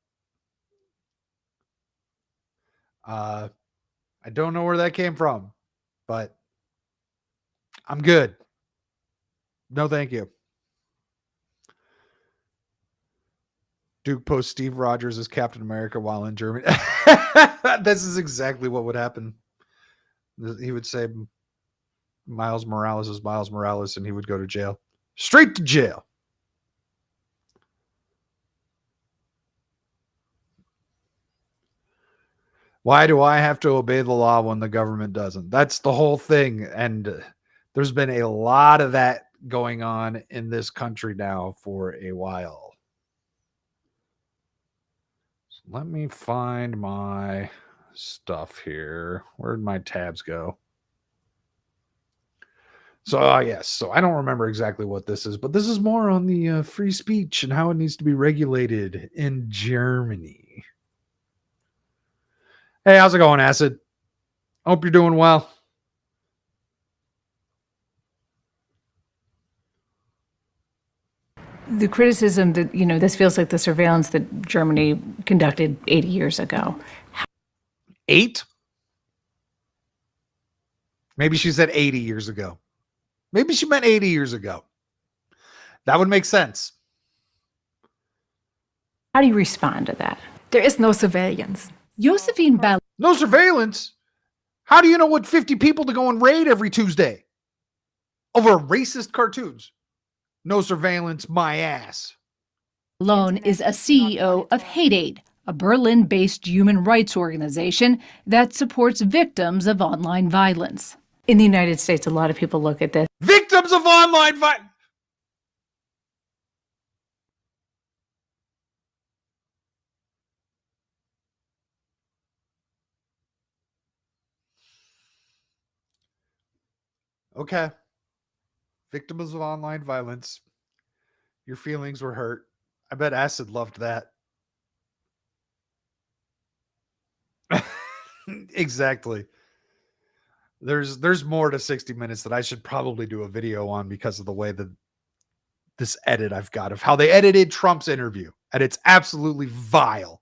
Speaker 2: I don't know where that came from, but I'm good. No, thank you. Duke posts Steve Rogers as Captain America while in Germany. This is exactly what would happen. He would say Miles Morales is Miles Morales, and he would go to jail. Straight to jail. Why do I have to obey the law when the government doesn't? That's the whole thing. And there's been a lot of that going on in this country now for a while. So let me find my stuff here. Where'd my tabs go? So, yes. So I don't remember exactly what this is, but this is more on the free speech and how it needs to be regulated in Germany. Hey, how's it going, Acid? Hope you're doing well.
Speaker 8: The criticism that, this feels like the surveillance that Germany conducted 80 years ago.
Speaker 2: 8? Maybe she said 80 years ago. Maybe she meant 80 years ago. That would make sense.
Speaker 8: How do you respond to that?
Speaker 11: There is no surveillance.
Speaker 9: Josephine Bell.
Speaker 2: No surveillance. How do you know what 50 people to go and raid every Tuesday over racist cartoons? No surveillance, my ass.
Speaker 9: Alone is a CEO of Hate Aid, a Berlin-based human rights organization that supports victims of online violence.
Speaker 8: In the United States, a lot of people look at this.
Speaker 2: Victims of online violence. Okay. Victims of online violence. Your feelings were hurt. I bet Acid loved that. Exactly. There's more to 60 Minutes that I should probably do a video on because of the way that this edit I've got of how they edited Trump's interview. And it's absolutely vile.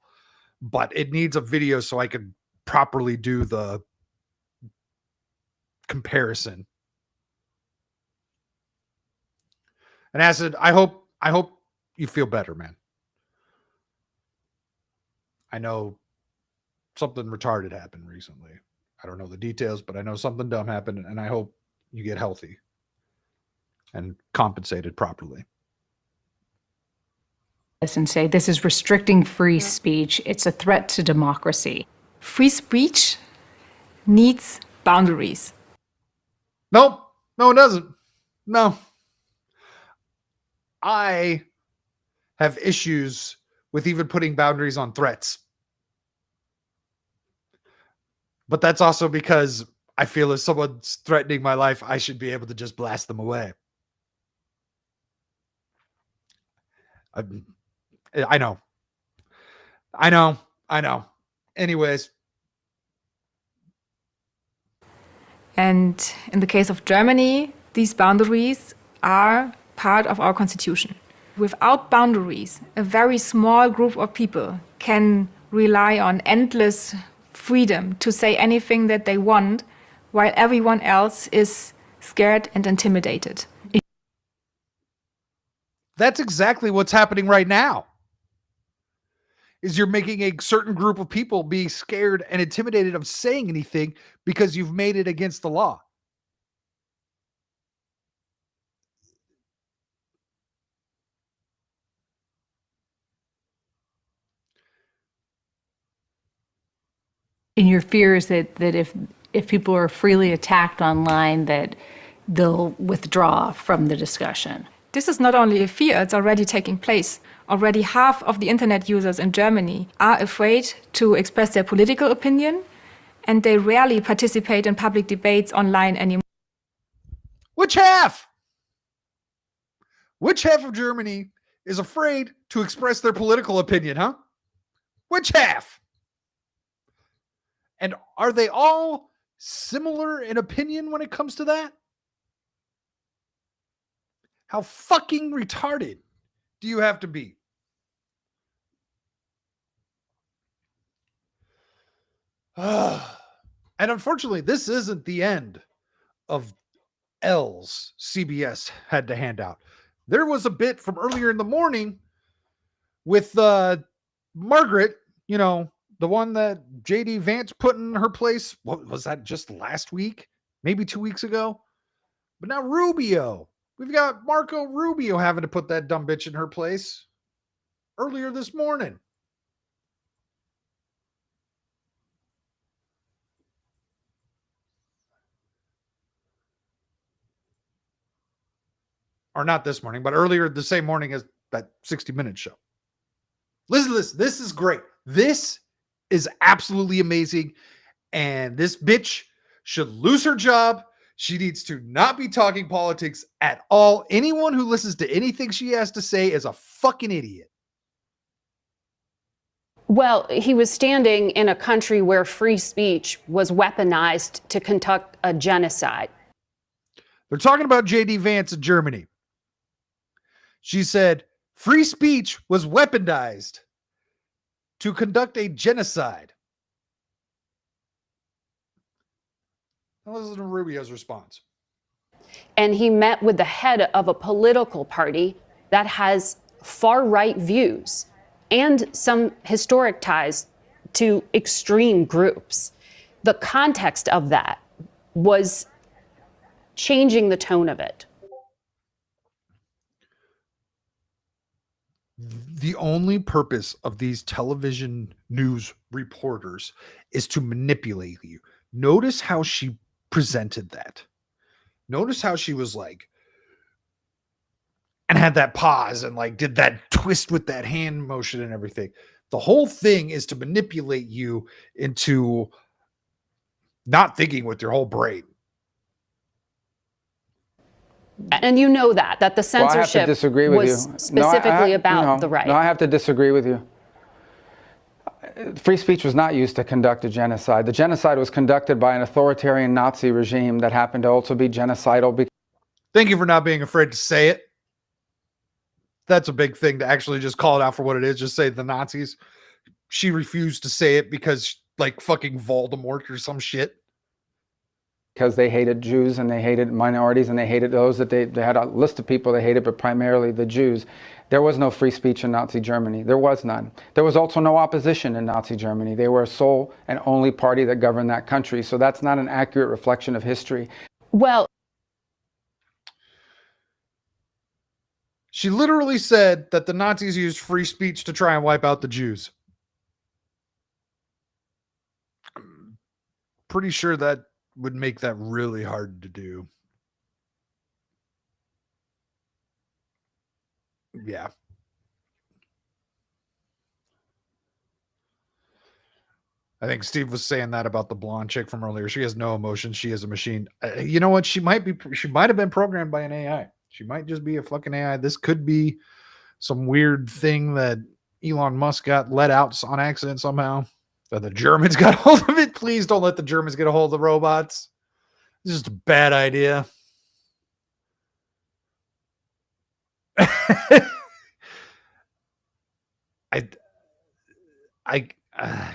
Speaker 2: But it needs a video so I could properly do the comparison. And Acid, I hope you feel better, man. I know something retarded happened recently. I don't know the details, but I know something dumb happened, and I hope you get healthy and compensated properly.
Speaker 8: And say this is restricting free speech. It's a threat to democracy.
Speaker 11: Free speech needs boundaries.
Speaker 2: Nope. No, it doesn't. No. I have issues with even putting boundaries on threats. But that's also because I feel if someone's threatening my life, I should be able to just blast them away. I know. Anyways.
Speaker 11: And in the case of Germany, these boundaries are part of our constitution. Without boundaries, a very small group of people can rely on endless freedom to say anything that they want, while everyone else is scared and intimidated.
Speaker 2: That's exactly what's happening right now. Is you're making a certain group of people be scared and intimidated of saying anything because you've made it against the law.
Speaker 8: And your fear is that if people are freely attacked online, that they'll withdraw from the discussion.
Speaker 11: This is not only a fear, it's already taking place. Already half of the internet users in Germany are afraid to express their political opinion, and they rarely participate in public debates online anymore.
Speaker 2: Which half? Which half of Germany is afraid to express their political opinion, huh? Which half? And are they all similar in opinion when it comes to that? How fucking retarded do you have to be? And unfortunately, this isn't the end of L's CBS had to hand out. There was a bit from earlier in the morning with Margaret, you know, the one that JD Vance put in her place. What was that, just last week? Maybe 2 weeks ago? But now Rubio. We've got Marco Rubio having to put that dumb bitch in her place earlier this morning. Or not this morning, but earlier the same morning as that 60 Minutes show. Listen to this. This is great. This is absolutely amazing. And this bitch should lose her job. She needs to not be talking politics at all. Anyone who listens to anything she has to say is a fucking idiot.
Speaker 12: Well, he was standing in a country where free speech was weaponized to conduct a genocide.
Speaker 2: They're talking about JD Vance in Germany. She said, free speech was weaponized to conduct a genocide. Now listen to Rubio's response.
Speaker 12: And he met with the head of a political party that has far-right views and some historic ties to extreme groups. The context of that was changing the tone of it.
Speaker 2: The only purpose of these television news reporters is to manipulate you. Notice how she presented that. Notice how she was like, and had that pause and like did that twist with that hand motion and everything. The whole thing is to manipulate you into not thinking with your whole brain.
Speaker 12: And you know that the censorship
Speaker 13: I have to disagree with
Speaker 12: was
Speaker 13: you.
Speaker 12: specifically about the right.
Speaker 13: No, I have to disagree with you. Free speech was not used to conduct a genocide. The genocide was conducted by an authoritarian Nazi regime that happened to also be genocidal.
Speaker 2: Thank you for not being afraid to say it. That's a big thing, to actually just call it out for what it is. Just say the Nazis. She refused to say it because like fucking Voldemort or some shit.
Speaker 13: Because they hated Jews and they hated minorities and they hated those that they had a list of people they hated, but primarily the Jews. There was no free speech in Nazi Germany. There was none. There was also no opposition in Nazi Germany. They were a sole and only party that governed that country. So that's not an accurate reflection of history.
Speaker 12: Well,
Speaker 2: she literally said that the Nazis used free speech to try and wipe out the Jews. I'm pretty sure that would make that really hard to do. Yeah. I think Steve was saying that about the blonde chick from earlier. She has no emotion. She is a machine. You know what? She might have been programmed by an AI. She might just be a fucking AI. This could be some weird thing that Elon Musk got let out on accident somehow. That the Germans got hold of it. Please don't let the Germans get a hold of the robots. This is just a bad idea.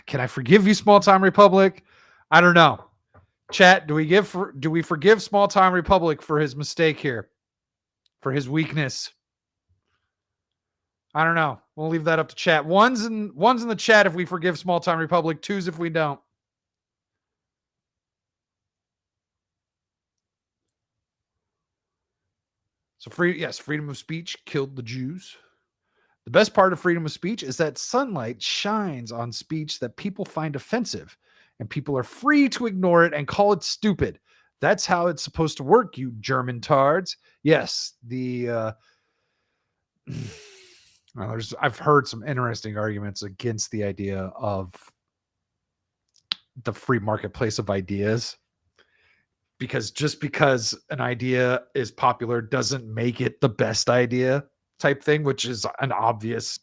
Speaker 2: Can I forgive you, Small Time Republic? I don't know. Chat, do we forgive Small Time Republic for his mistake here? For his weakness? I don't know. We'll leave that up to chat. One's in the chat if we forgive Small Time Republic. Two's if we don't. So freedom of speech killed the Jews. The best part of freedom of speech is that sunlight shines on speech that people find offensive, and people are free to ignore it and call it stupid. That's how it's supposed to work, you German tards. Yes, I've heard some interesting arguments against the idea of the free marketplace of ideas. Because just because an idea is popular doesn't make it the best idea type thing, which is an obvious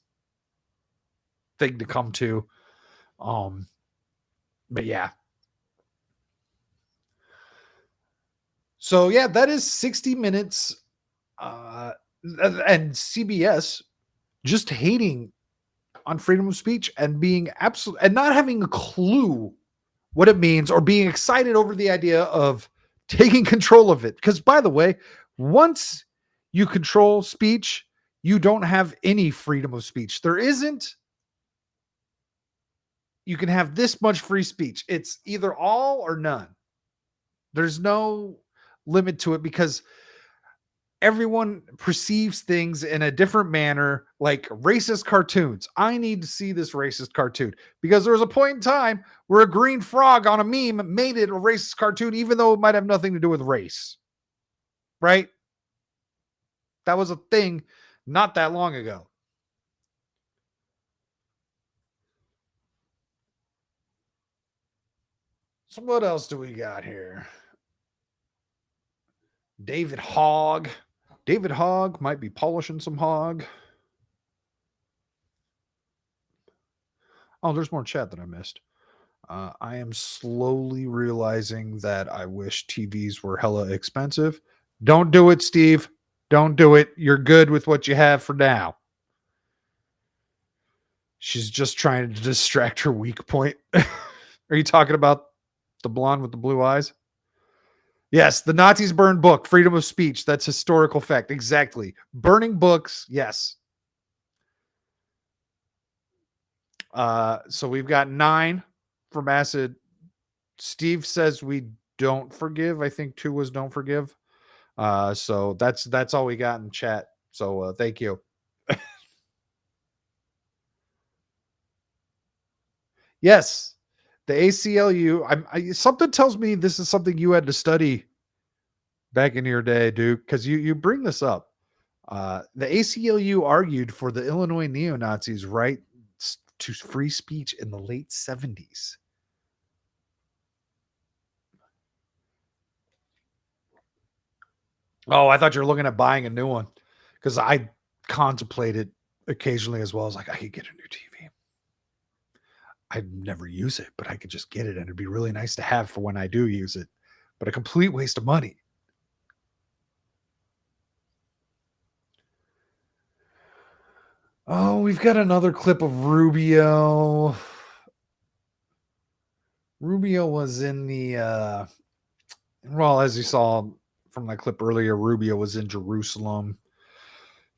Speaker 2: thing to come to. But yeah. So yeah, that is 60 minutes. And CBS just hating on freedom of speech and being absolute and not having a clue what it means or being excited over the idea of taking control of it. Because by the way, once you control speech, you don't have any freedom of speech. There isn't. You can have this much free speech. It's either all or none. There's no limit to it because everyone perceives things in a different manner, like racist cartoons. I need to see this racist cartoon because there was a point in time where a green frog on a meme made it a racist cartoon, even though it might have nothing to do with race. Right? That was a thing not that long ago. So what else do we got here? David Hogg. David Hogg might be polishing some hog. Oh, there's more chat that I missed. I am slowly realizing that I wish TVs were hella expensive. Don't do it, Steve. Don't do it. You're good with what you have for now. She's just trying to distract her weak point. Are you talking about the blonde with the blue eyes? Yes, the Nazis burned book, freedom of speech. That's historical fact. Exactly. Burning books, yes. So we've got 9 from Acid. Steve says we don't forgive. I think 2 was don't forgive. So that's all we got in chat. So thank you. Yes, the ACLU. Something tells me this is something you had to study back in your day, Duke, because you bring this up. The ACLU argued for the Illinois neo-Nazis' right to free speech in the late 70s. Oh, I thought you were looking at buying a new one, because I contemplated occasionally as well. As like, I could get a new TV. I'd never use it, but I could just get it, and it'd be really nice to have for when I do use it. But a complete waste of money. Oh, we've got another clip of Rubio. Rubio was in the well, as you saw from that clip earlier, Rubio was in Jerusalem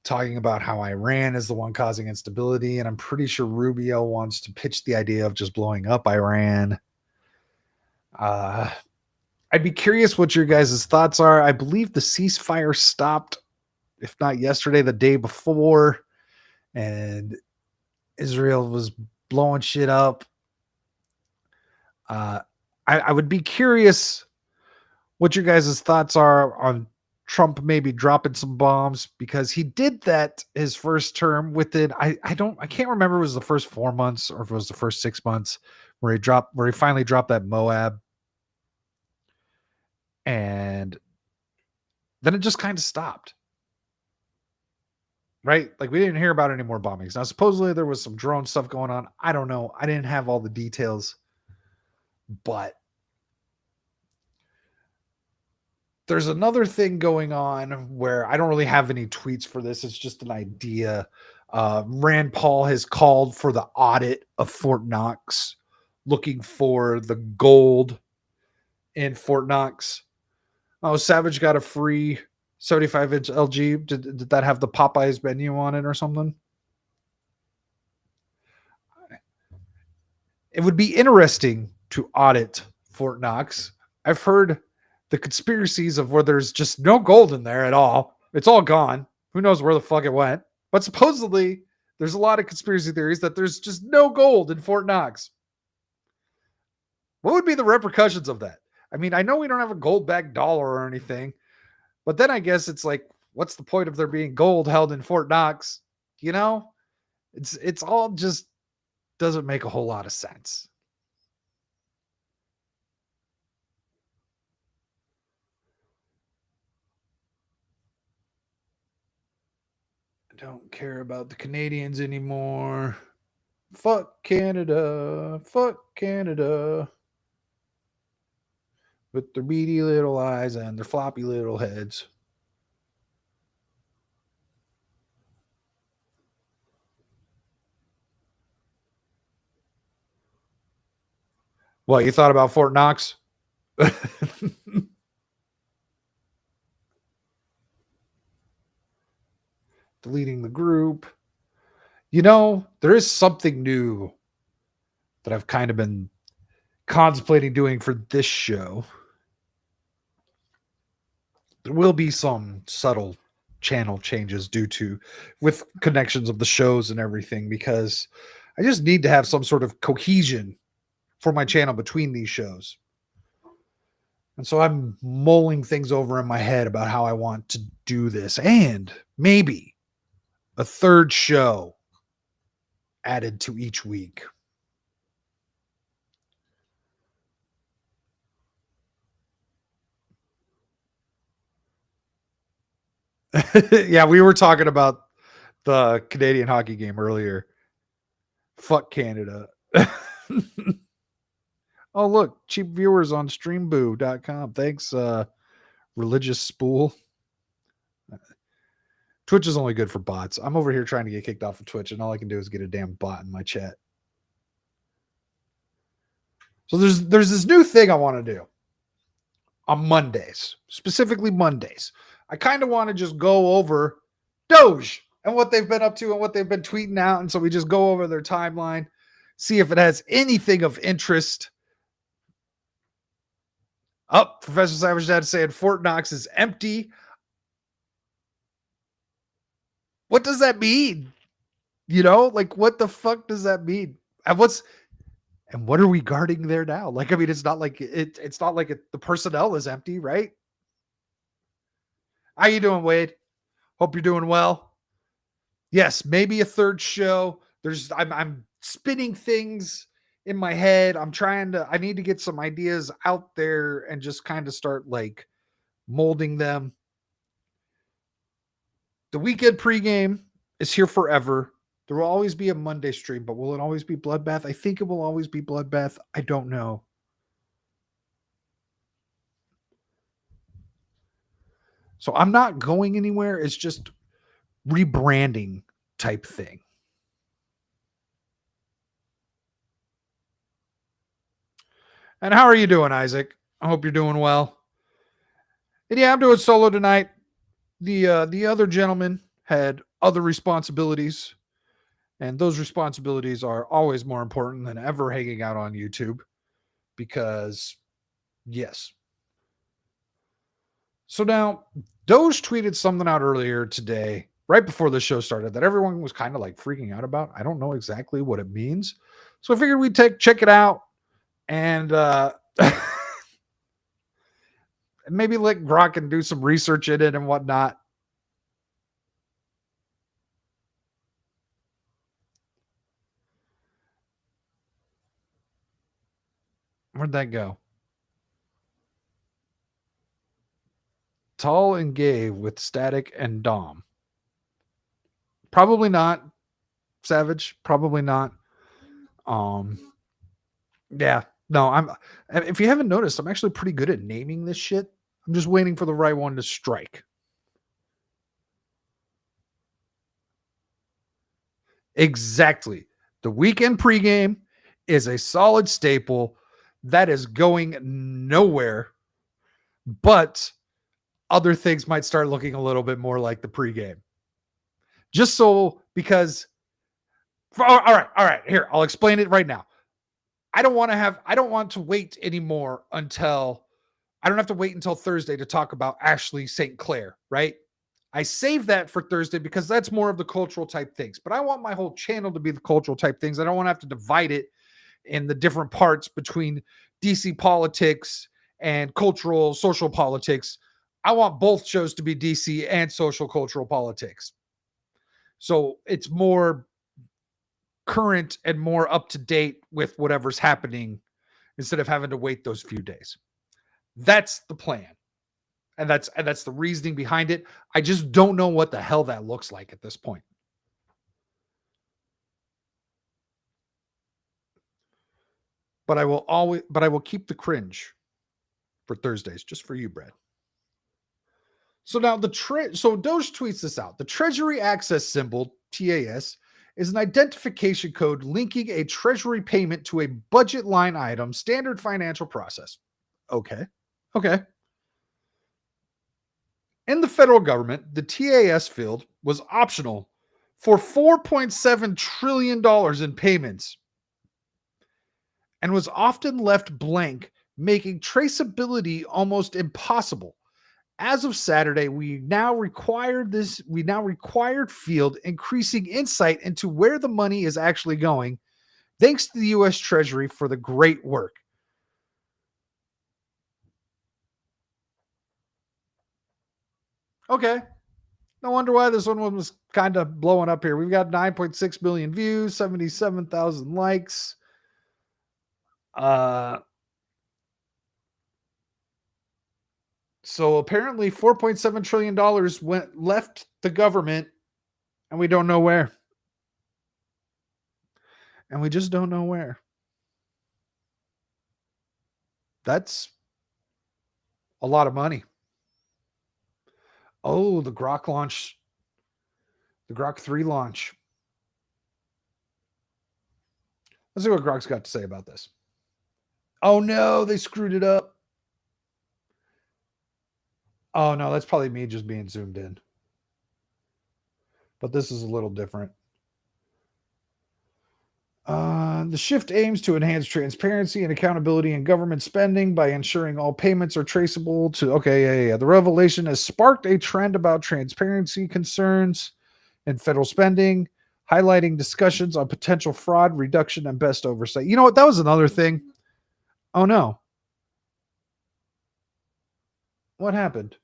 Speaker 2: talking about how Iran is the one causing instability, and I'm pretty sure Rubio wants to pitch the idea of just blowing up Iran. I'd be curious what your guys' thoughts are. I believe the ceasefire stopped, if not yesterday, the day before, and Israel was blowing shit up. I would be curious what your guys' thoughts are on Trump maybe dropping some bombs, because he did that his first term within I can't remember if it was the first 4 months or if it was the first 6 months where he finally dropped that Moab, and then it just kind of stopped. Right? Like, we didn't hear about any more bombings. Now, supposedly there was some drone stuff going on. I don't know. I didn't have all the details, but there's another thing going on where I don't really have any tweets for this. It's just an idea. Rand Paul has called for the audit of Fort Knox, looking for the gold in Fort Knox. Oh, Savage got a free 75-inch LG. Did that have the Popeyes menu on it or something? It would be interesting to audit Fort Knox. I've heard the conspiracies of where there's just no gold in there at all. It's all gone. Who knows where the fuck it went? But supposedly there's a lot of conspiracy theories that there's just no gold in Fort Knox. What would be the repercussions of that? I mean, I know we don't have a gold-backed dollar or anything, but then I guess it's like, what's the point of there being gold held in Fort Knox? You know, it's all just doesn't make a whole lot of sense. I don't care about the Canadians anymore. Fuck Canada. Fuck Canada. With their beady little eyes and their floppy little heads. What, you thought about Fort Knox? Deleting the group. You know, there is something new that I've kind of been contemplating doing for this show. There will be some subtle channel changes with connections of the shows and everything, because I just need to have some sort of cohesion for my channel between these shows. And so I'm mulling things over in my head about how I want to do this, and maybe a third show added to each week. Yeah, we were talking about the Canadian hockey game earlier. Fuck Canada. Oh, look, cheap viewers on streamboo.com. Thanks, religious spool. Twitch is only good for bots. I'm over here trying to get kicked off of Twitch, and all I can do is get a damn bot in my chat. So there's this new thing I want to do. on Mondays, specifically Mondays. I kind of want to just go over Doge and what they've been up to and what they've been tweeting out. And so we just go over their timeline, see if it has anything of interest. Professor Savage Dad saying Fort Knox is empty. What does that mean? Like, what the fuck does that mean? And what are we guarding there now? Like, I mean, it's not like the personnel is empty, right? How you doing, Wade? Hope you're doing well. Yes, maybe a third show. I'm spinning things in my head. I need to get some ideas out there and just kind of start like molding them. The weekend pregame is here forever. There will always be a Monday stream, but will it always be Bloodbath? I think it will always be Bloodbath. I don't know. So I'm not going anywhere. It's just rebranding type thing. And how are you doing, Isaac? I hope you're doing well. And yeah, I'm doing solo tonight. The other gentleman had other responsibilities, and those responsibilities are always more important than ever hanging out on YouTube, because yes. So now Doge tweeted something out earlier today, right before the show started, that everyone was kind of like freaking out about. I don't know exactly what it means, so I figured we'd check it out and maybe let Grok and do some research in it and whatnot. Where'd that go? Tall and gay with Static and Dom. Probably not. Savage, probably not. Yeah. No, if you haven't noticed, I'm actually pretty good at naming this shit. I'm just waiting for the right one to strike. Exactly. The weekend pregame is a solid staple that is going nowhere, but other things might start looking a little bit more like the pregame. Just so, because all right, here, I'll explain it right now. I don't want to wait anymore until I don't have to wait until Thursday to talk about Ashley St. Clair, right? I save that for Thursday because that's more of the cultural type things. But I want my whole channel to be the cultural type things. I don't want to have to divide it in the different parts between DC politics and cultural, social politics. I want both shows to be DC and social, cultural politics. So it's more current and more up to date with whatever's happening instead of having to wait those few days. That's the plan. And that's the reasoning behind it. I just don't know what the hell that looks like at this point. But I will keep the cringe for Thursdays just for you, Brad. So now so Doge tweets this out. The Treasury Access Symbol, TAS, is an identification code linking a treasury payment to a budget line item, standard financial process. Okay. In the federal government, the TAS field was optional for $4.7 trillion in payments and was often left blank, making traceability almost impossible. As of Saturday, we now required field, increasing insight into where the money is actually going, thanks to the U.S. Treasury for the great work. Okay. No wonder why this one was kind of blowing up here. We've got 9.6 million views, 77,000 likes. So apparently $4.7 trillion left the government, and we don't know where. And we just don't know where. That's a lot of money. Oh, the Grok launch. The Grok 3 launch. Let's see what Grok's got to say about this. Oh no, they screwed it up. Oh, no, that's probably me just being zoomed in. But this is a little different. The shift aims to enhance transparency and accountability in government spending by ensuring all payments are traceable to. Okay, yeah. The revelation has sparked a trend about transparency concerns in federal spending, highlighting discussions on potential fraud reduction and best oversight. You know what? That was another thing. Oh, no. What happened?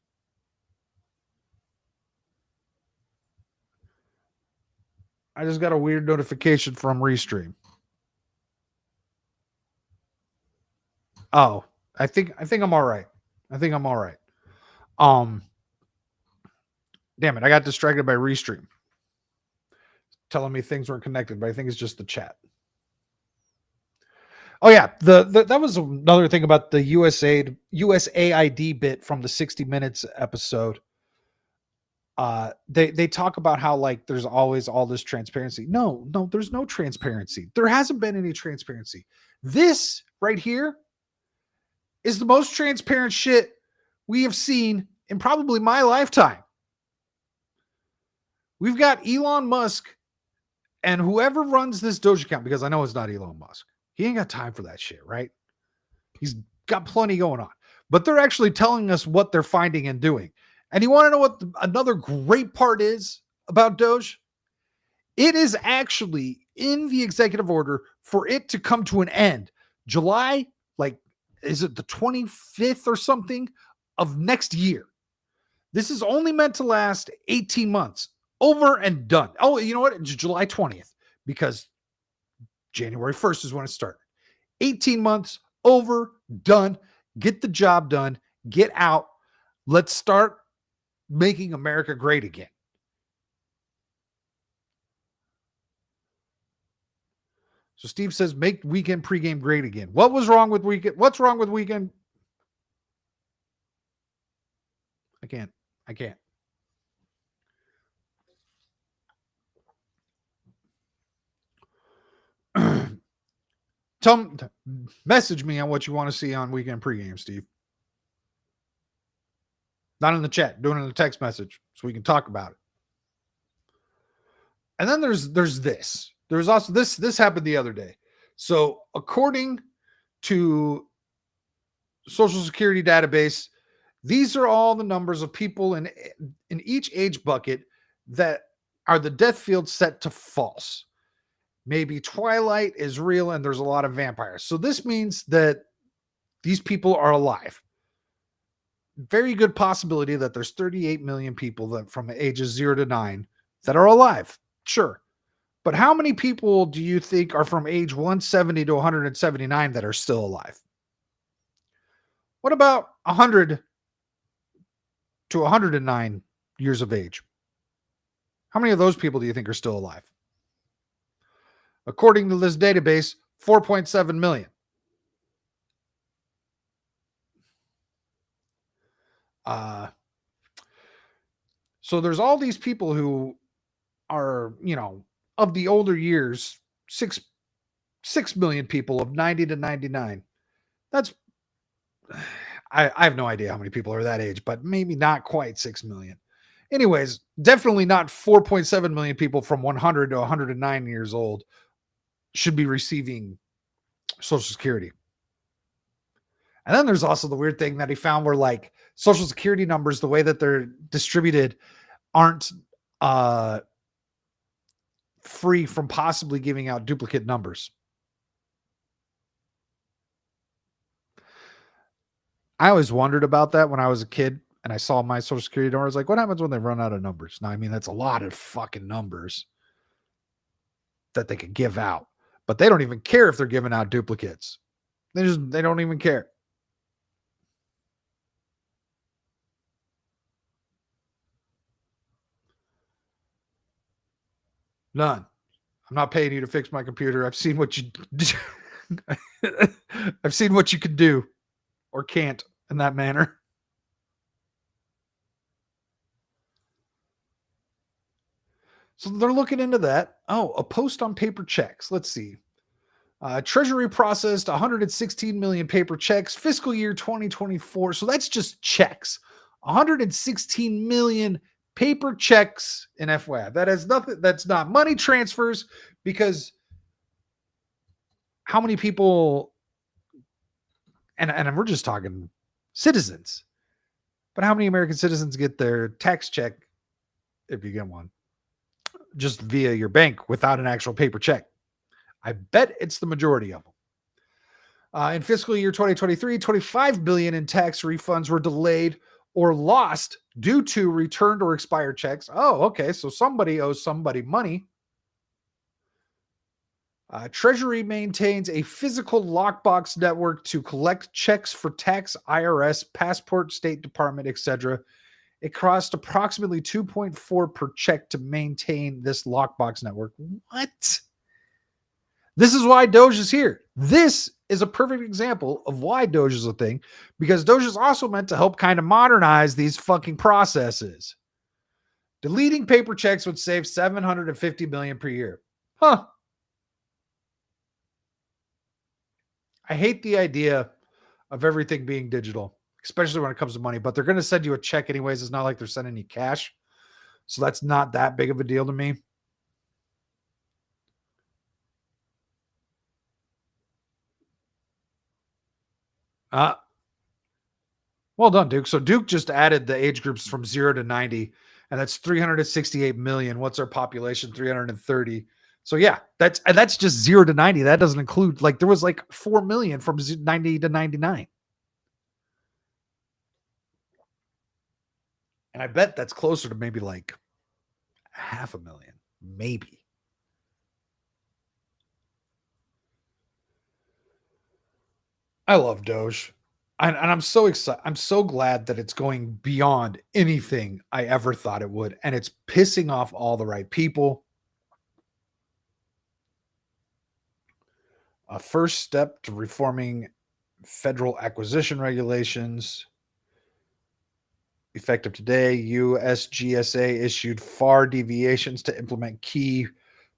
Speaker 2: I just got a weird notification from Restream. Oh, I think I'm all right. Damn it, I got distracted by Restream telling me things weren't connected, but I think it's just the chat. Oh yeah, that was another thing about the USAID bit from the 60 Minutes episode. They talk about how like there's always all this transparency. No, there's no transparency. There hasn't been any transparency. This right here is the most transparent shit we have seen in probably my lifetime. We've got Elon Musk and whoever runs this Doge account, because I know it's not Elon Musk. He ain't got time for that shit, right? He's got plenty going on. But they're actually telling us what they're finding and doing. And you want to know what another great part is about Doge? It is actually in the executive order for it to come to an end. July, is it the 25th or something of next year? This is only meant to last 18 months. Over and done. Oh, you know what? It's July 20th because January 1st is when it started. 18 months, over, done. Get the job done. Get out. Let's start making America great again. So Steve says, make weekend pregame great again. What's wrong with weekend? I can't. Message me on what you want to see on weekend pregame, Steve. Not in the chat, doing it in the text message so we can talk about it. And then there's this. There's also this happened the other day. So according to Social Security database, these are all the numbers of people in each age bucket that are the death field set to false. Maybe Twilight is real and there's a lot of vampires. So this means that these people are alive. Very good possibility that there's 38 million people that from ages 0 to 9 that are alive. Sure. But how many people do you think are from age 170 to 179 that are still alive? What about 100 to 109 years of age? How many of those people do you think are still alive? According to this database, 4.7 million. So there's all these people who are, of the older years, 6 million people of 90 to 99. That's, I have no idea how many people are that age, but maybe not quite 6 million. Anyways, definitely not 4.7 million people from 100 to 109 years old should be receiving Social Security. And then there's also the weird thing that he found where like Social Security numbers, the way that they're distributed, aren't free from possibly giving out duplicate numbers. I always wondered about that when I was a kid and I saw my Social Security number. I was like, what happens when they run out of numbers? Now, I mean, that's a lot of fucking numbers that they could give out, but they don't even care if they're giving out duplicates. They don't even care. None. I'm not paying you to fix my computer. I've seen what you I've seen what you can do or can't in that manner. So they're looking into that. Oh, a post on paper checks. Let's see. Treasury processed 116 million paper checks fiscal year 2024. So that's just checks. 116 million paper checks in FYI. That has nothing, that's not money transfers, because how many people, and we're just talking citizens, but how many American citizens get their tax check, if you get one, just via your bank without an actual paper check? I bet it's the majority of them. In fiscal year 2023, 25 billion in tax refunds were delayed or lost due to returned or expired checks. Oh, okay. So somebody owes somebody money. Treasury maintains a physical lockbox network to collect checks for tax, IRS, passport, State Department, etc. It cost approximately 2.4 per check to maintain this lockbox network. What? This is why Doge is here. This is a perfect example of why Doge is a thing, because Doge is also meant to help kind of modernize these fucking processes. Deleting paper checks would save $750 million per year. Huh. I hate the idea of everything being digital, especially when it comes to money, but they're going to send you a check anyways. It's not like they're sending you cash. So that's not that big of a deal to me. Well done, Duke. So Duke just added the age groups from 0 to 90, and that's 368 million. What's our population? 330. So yeah, that's just 0 to 90. That doesn't include, like, there was like 4 million from 90 to 99. And I bet that's closer to maybe like 500,000, maybe. I love Doge. And I'm so excited. I'm so glad that it's going beyond anything I ever thought it would. And it's pissing off all the right people. A first step to reforming federal acquisition regulations. Effective today, USGSA issued far deviations to implement key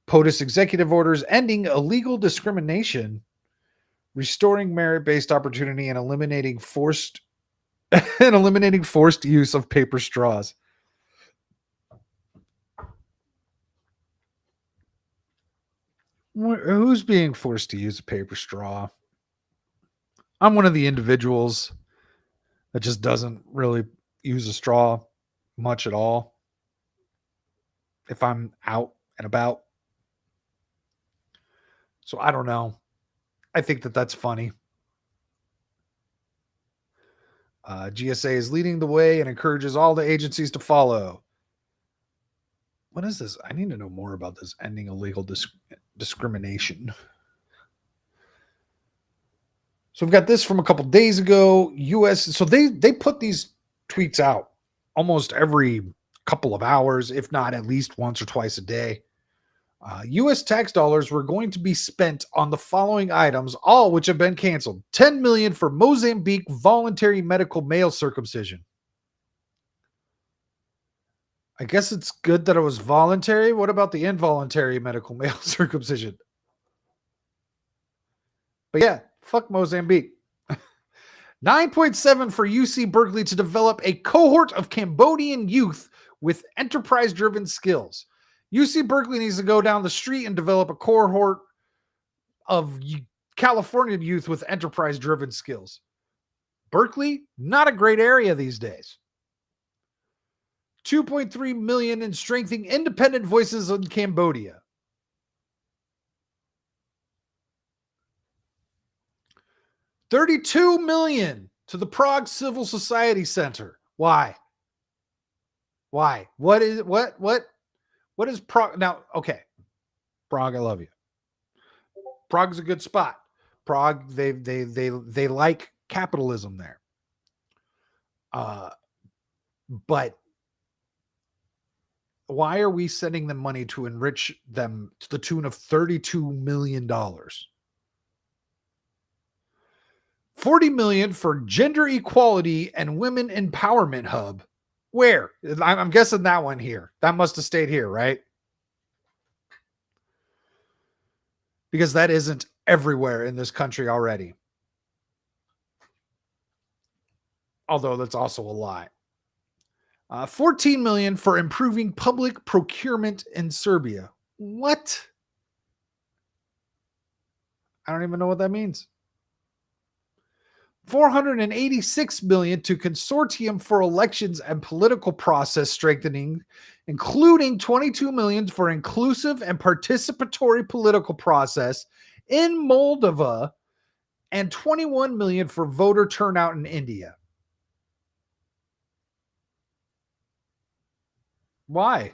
Speaker 2: POTUS executive orders, ending illegal discrimination, restoring merit-based opportunity, and eliminating forced use of paper straws. Who's being forced to use a paper straw? I'm one of the individuals that just doesn't really use a straw much at all if I'm out and about. So I don't know. I think that that's funny. GSA is leading the way and encourages all the agencies to follow. What is this? I need to know more about this ending illegal discrimination. So we've got this from a couple days ago. So they put these tweets out almost every couple of hours, if not at least once or twice a day. U.S. tax dollars were going to be spent on the following items, all which have been canceled. $10 million for Mozambique voluntary medical male circumcision. I guess it's good that it was voluntary. What about the involuntary medical male circumcision? But yeah, fuck Mozambique. 9.7 for UC Berkeley to develop a cohort of Cambodian youth with enterprise-driven skills. UC Berkeley needs to go down the street and develop a cohort of California youth with enterprise-driven skills. Berkeley, not a great area these days. 2.3 million in strengthening independent voices in Cambodia. $32 million to the Prague Civil Society Center. Why? What is Prague? Now, okay. Prague, I love you. Prague's a good spot. Prague, they like capitalism there. But why are we sending them money to enrich them to the tune of $32 million? $40 million for gender equality and women empowerment hub. Where? I'm guessing that one here. That must have stayed here, right? Because that isn't everywhere in this country already. Although that's also a lie. $14 million for improving public procurement in Serbia. What? I don't even know what that means. $486 million to Consortium for Elections and Political Process Strengthening, including $22 million for inclusive and participatory political process in Moldova, and $21 million for voter turnout in India. Why?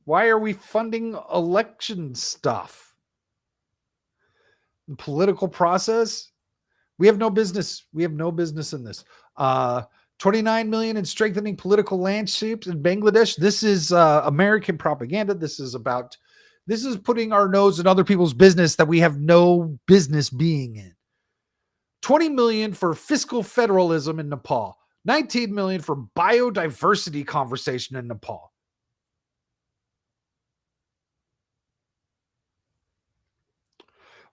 Speaker 2: Why are we funding election stuff? The political process? We have no business. We have no business in this. $29 million in strengthening political landscapes in Bangladesh. This is American propaganda. This is putting our nose in other people's business that we have no business being in. $20 million for fiscal federalism in Nepal. $19 million for biodiversity conversation in Nepal.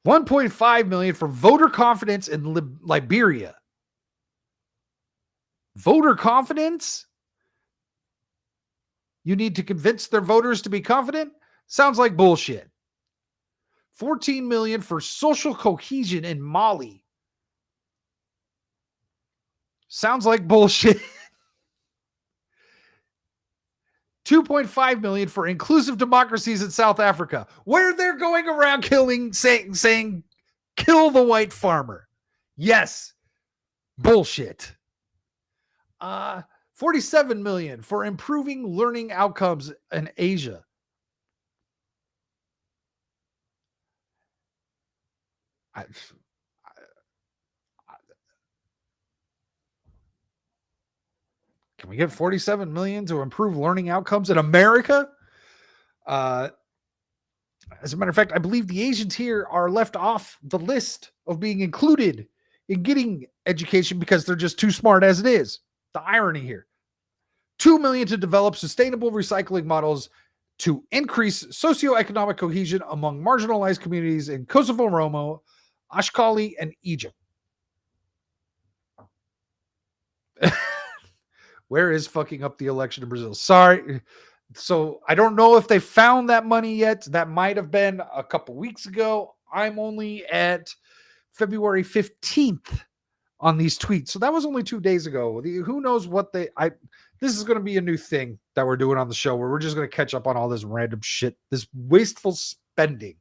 Speaker 2: $1.5 million for voter confidence in Liberia. Voter confidence? You need to convince their voters to be confident? Sounds like bullshit. $14 million for social cohesion in Mali. Sounds like bullshit. $2.5 million for inclusive democracies in South Africa, where they're going around saying, kill the white farmer. Yes. Bullshit. $47 million for improving learning outcomes in Asia. Can we get $47 million to improve learning outcomes in America? As a matter of fact, I believe the Asians here are left off the list of being included in getting education because they're just too smart as it is. The irony here. $2 million to develop sustainable recycling models to increase socioeconomic cohesion among marginalized communities in Kosovo, Roma, Ashkali, and Egypt. Where is fucking up the election in Brazil? Sorry. So I don't know if they found that money yet. That might have been a couple weeks ago. I'm only at February 15th on these tweets. So that was only 2 days ago. Who knows what this is going to be a new thing that we're doing on the show where we're just going to catch up on all this random shit, this wasteful spending.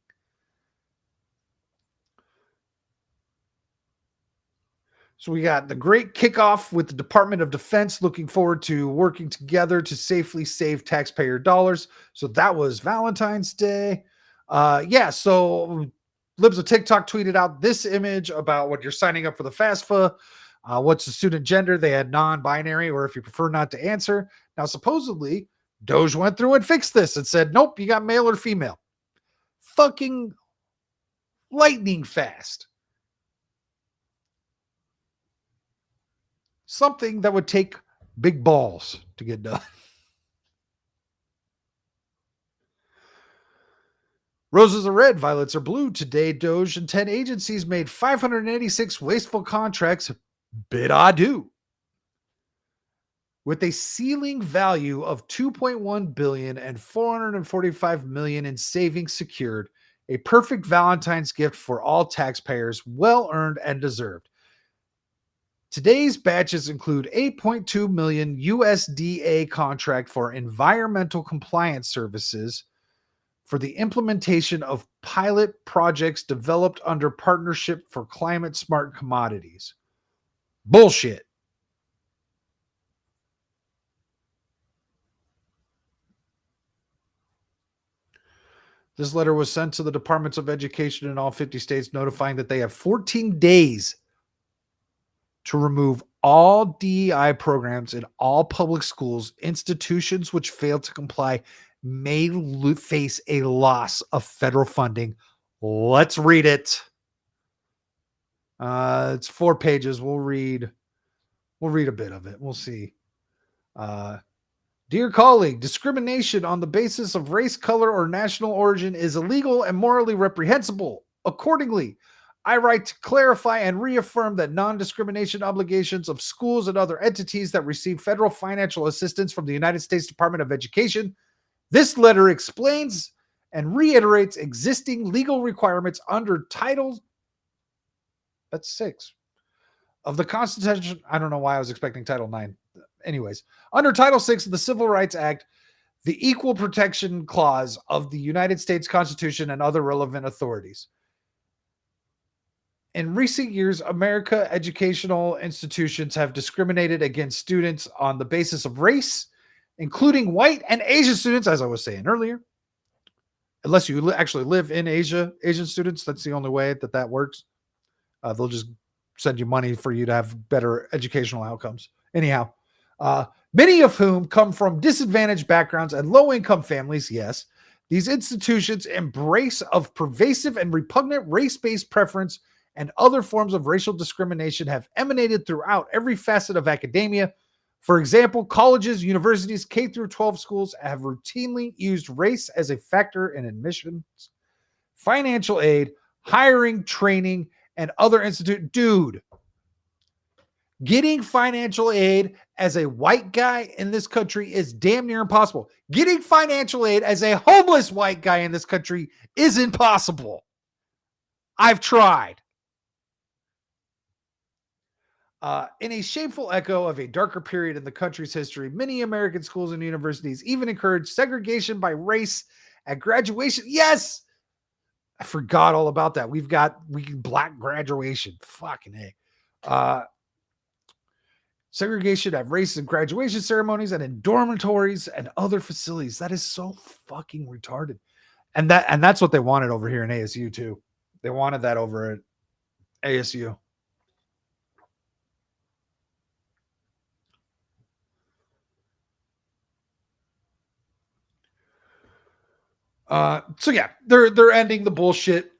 Speaker 2: So we got the great kickoff with the Department of Defense, looking forward to working together to safely save taxpayer dollars. So that was Valentine's Day. So Libs of TikTok tweeted out this image about what you're signing up for the FAFSA. What's the student gender? They had non-binary, or if you prefer not to answer. Now, supposedly, Doge went through and fixed this and said, nope, you got male or female. Fucking lightning fast. Something that would take big balls to get done. Roses are red, violets are blue. Today, Doge and 10 agencies made 586 wasteful contracts bid adieu, with a ceiling value of $2.1 billion and $445 million in savings secured. A perfect Valentine's gift for all taxpayers, well earned and deserved. Today's batches include 8.2 million USDA contract for environmental compliance services for the implementation of pilot projects developed under Partnership for Climate Smart Commodities. Bullshit. This letter was sent to the Departments of Education in all 50 states, notifying that they have 14 days to remove all DEI programs in all public schools. Institutions which fail to comply may face a loss of federal funding. Let's read it. It's 4 pages. We'll read a bit of it. We'll see. Dear colleague, discrimination on the basis of race, color, or national origin is illegal and morally reprehensible. Accordingly, I write to clarify and reaffirm that non-discrimination obligations of schools and other entities that receive federal financial assistance from the United States Department of Education. This letter explains and reiterates existing legal requirements under that's 6 of the Constitution. I don't know why I was expecting Title 9. Anyways, under Title 6 of the Civil Rights Act, the Equal Protection Clause of the United States Constitution, and other relevant authorities. In recent years, American educational institutions have discriminated against students on the basis of race, including white and Asian students, as I was saying earlier. Unless you actually live in Asia, Asian students, that's the only way that works. They'll just send you money for you to have better educational outcomes. Anyhow, many of whom come from disadvantaged backgrounds and low-income families. Yes, these institutions embrace of pervasive and repugnant race-based preference and other forms of racial discrimination have emanated throughout every facet of academia. For example, colleges, universities, K-12 schools have routinely used race as a factor in admissions, financial aid, hiring, training, and other Dude, getting financial aid as a white guy in this country is damn near impossible. Getting financial aid as a homeless white guy in this country is impossible. I've tried. In a shameful echo of a darker period in the country's history, many American schools and universities even encourage segregation by race at graduation. Yes! I forgot all about that. We black graduation. Fucking A. Segregation at race and graduation ceremonies and in dormitories and other facilities. That is so fucking retarded. And that's what they wanted over here in ASU too. They wanted that over at ASU. So yeah, they're ending the bullshit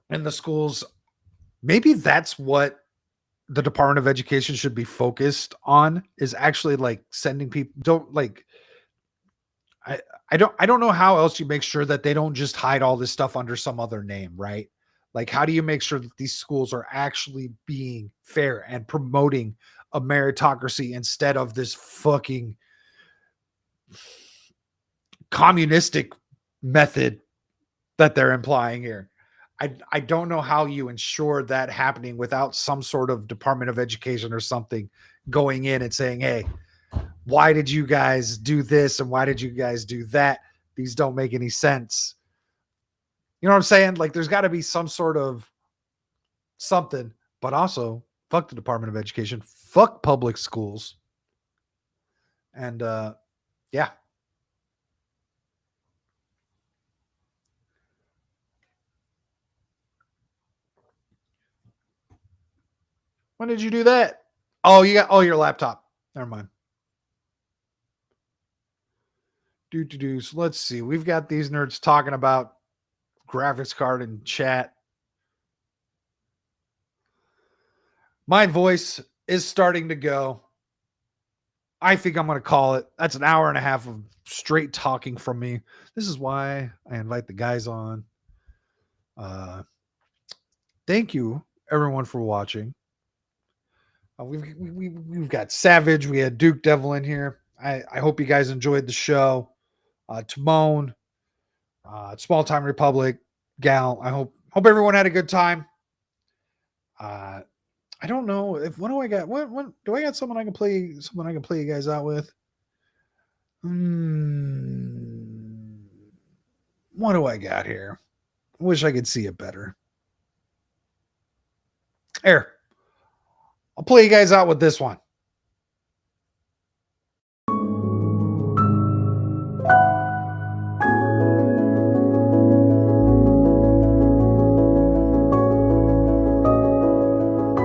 Speaker 2: in the schools. Maybe that's what the Department of Education should be focused on, is actually like sending people. I don't know how else you make sure that they don't just hide all this stuff under some other name, right? Like, how do you make sure that these schools are actually being fair and promoting a meritocracy instead of this fucking communistic method that they're implying here? I don't know how you ensure that happening without some sort of Department of Education or something going in and saying, hey, why did you guys do this and why did you guys do that? These don't make any sense. You know what I'm saying? Like, there's got to be some sort of something, but also fuck the Department of Education, fuck public schools. And yeah. When did you do that? Oh, you got your laptop. Never mind. So let's see. We've got these nerds talking about graphics card in chat. My voice is starting to go. I think I'm going to call it. That's an hour and a half of straight talking from me. This is why I invite the guys on. Thank you, everyone, for watching. We've got Savage. We had Duke Devil in here. I hope you guys enjoyed the show. Timon, Small Time Republic, Gal. I hope everyone had a good time. I don't know if what do I got? What do I got? Someone I can play. Someone I can play you guys out with. What do I got here? I wish I could see it better. Here, I'll play you guys out with this one.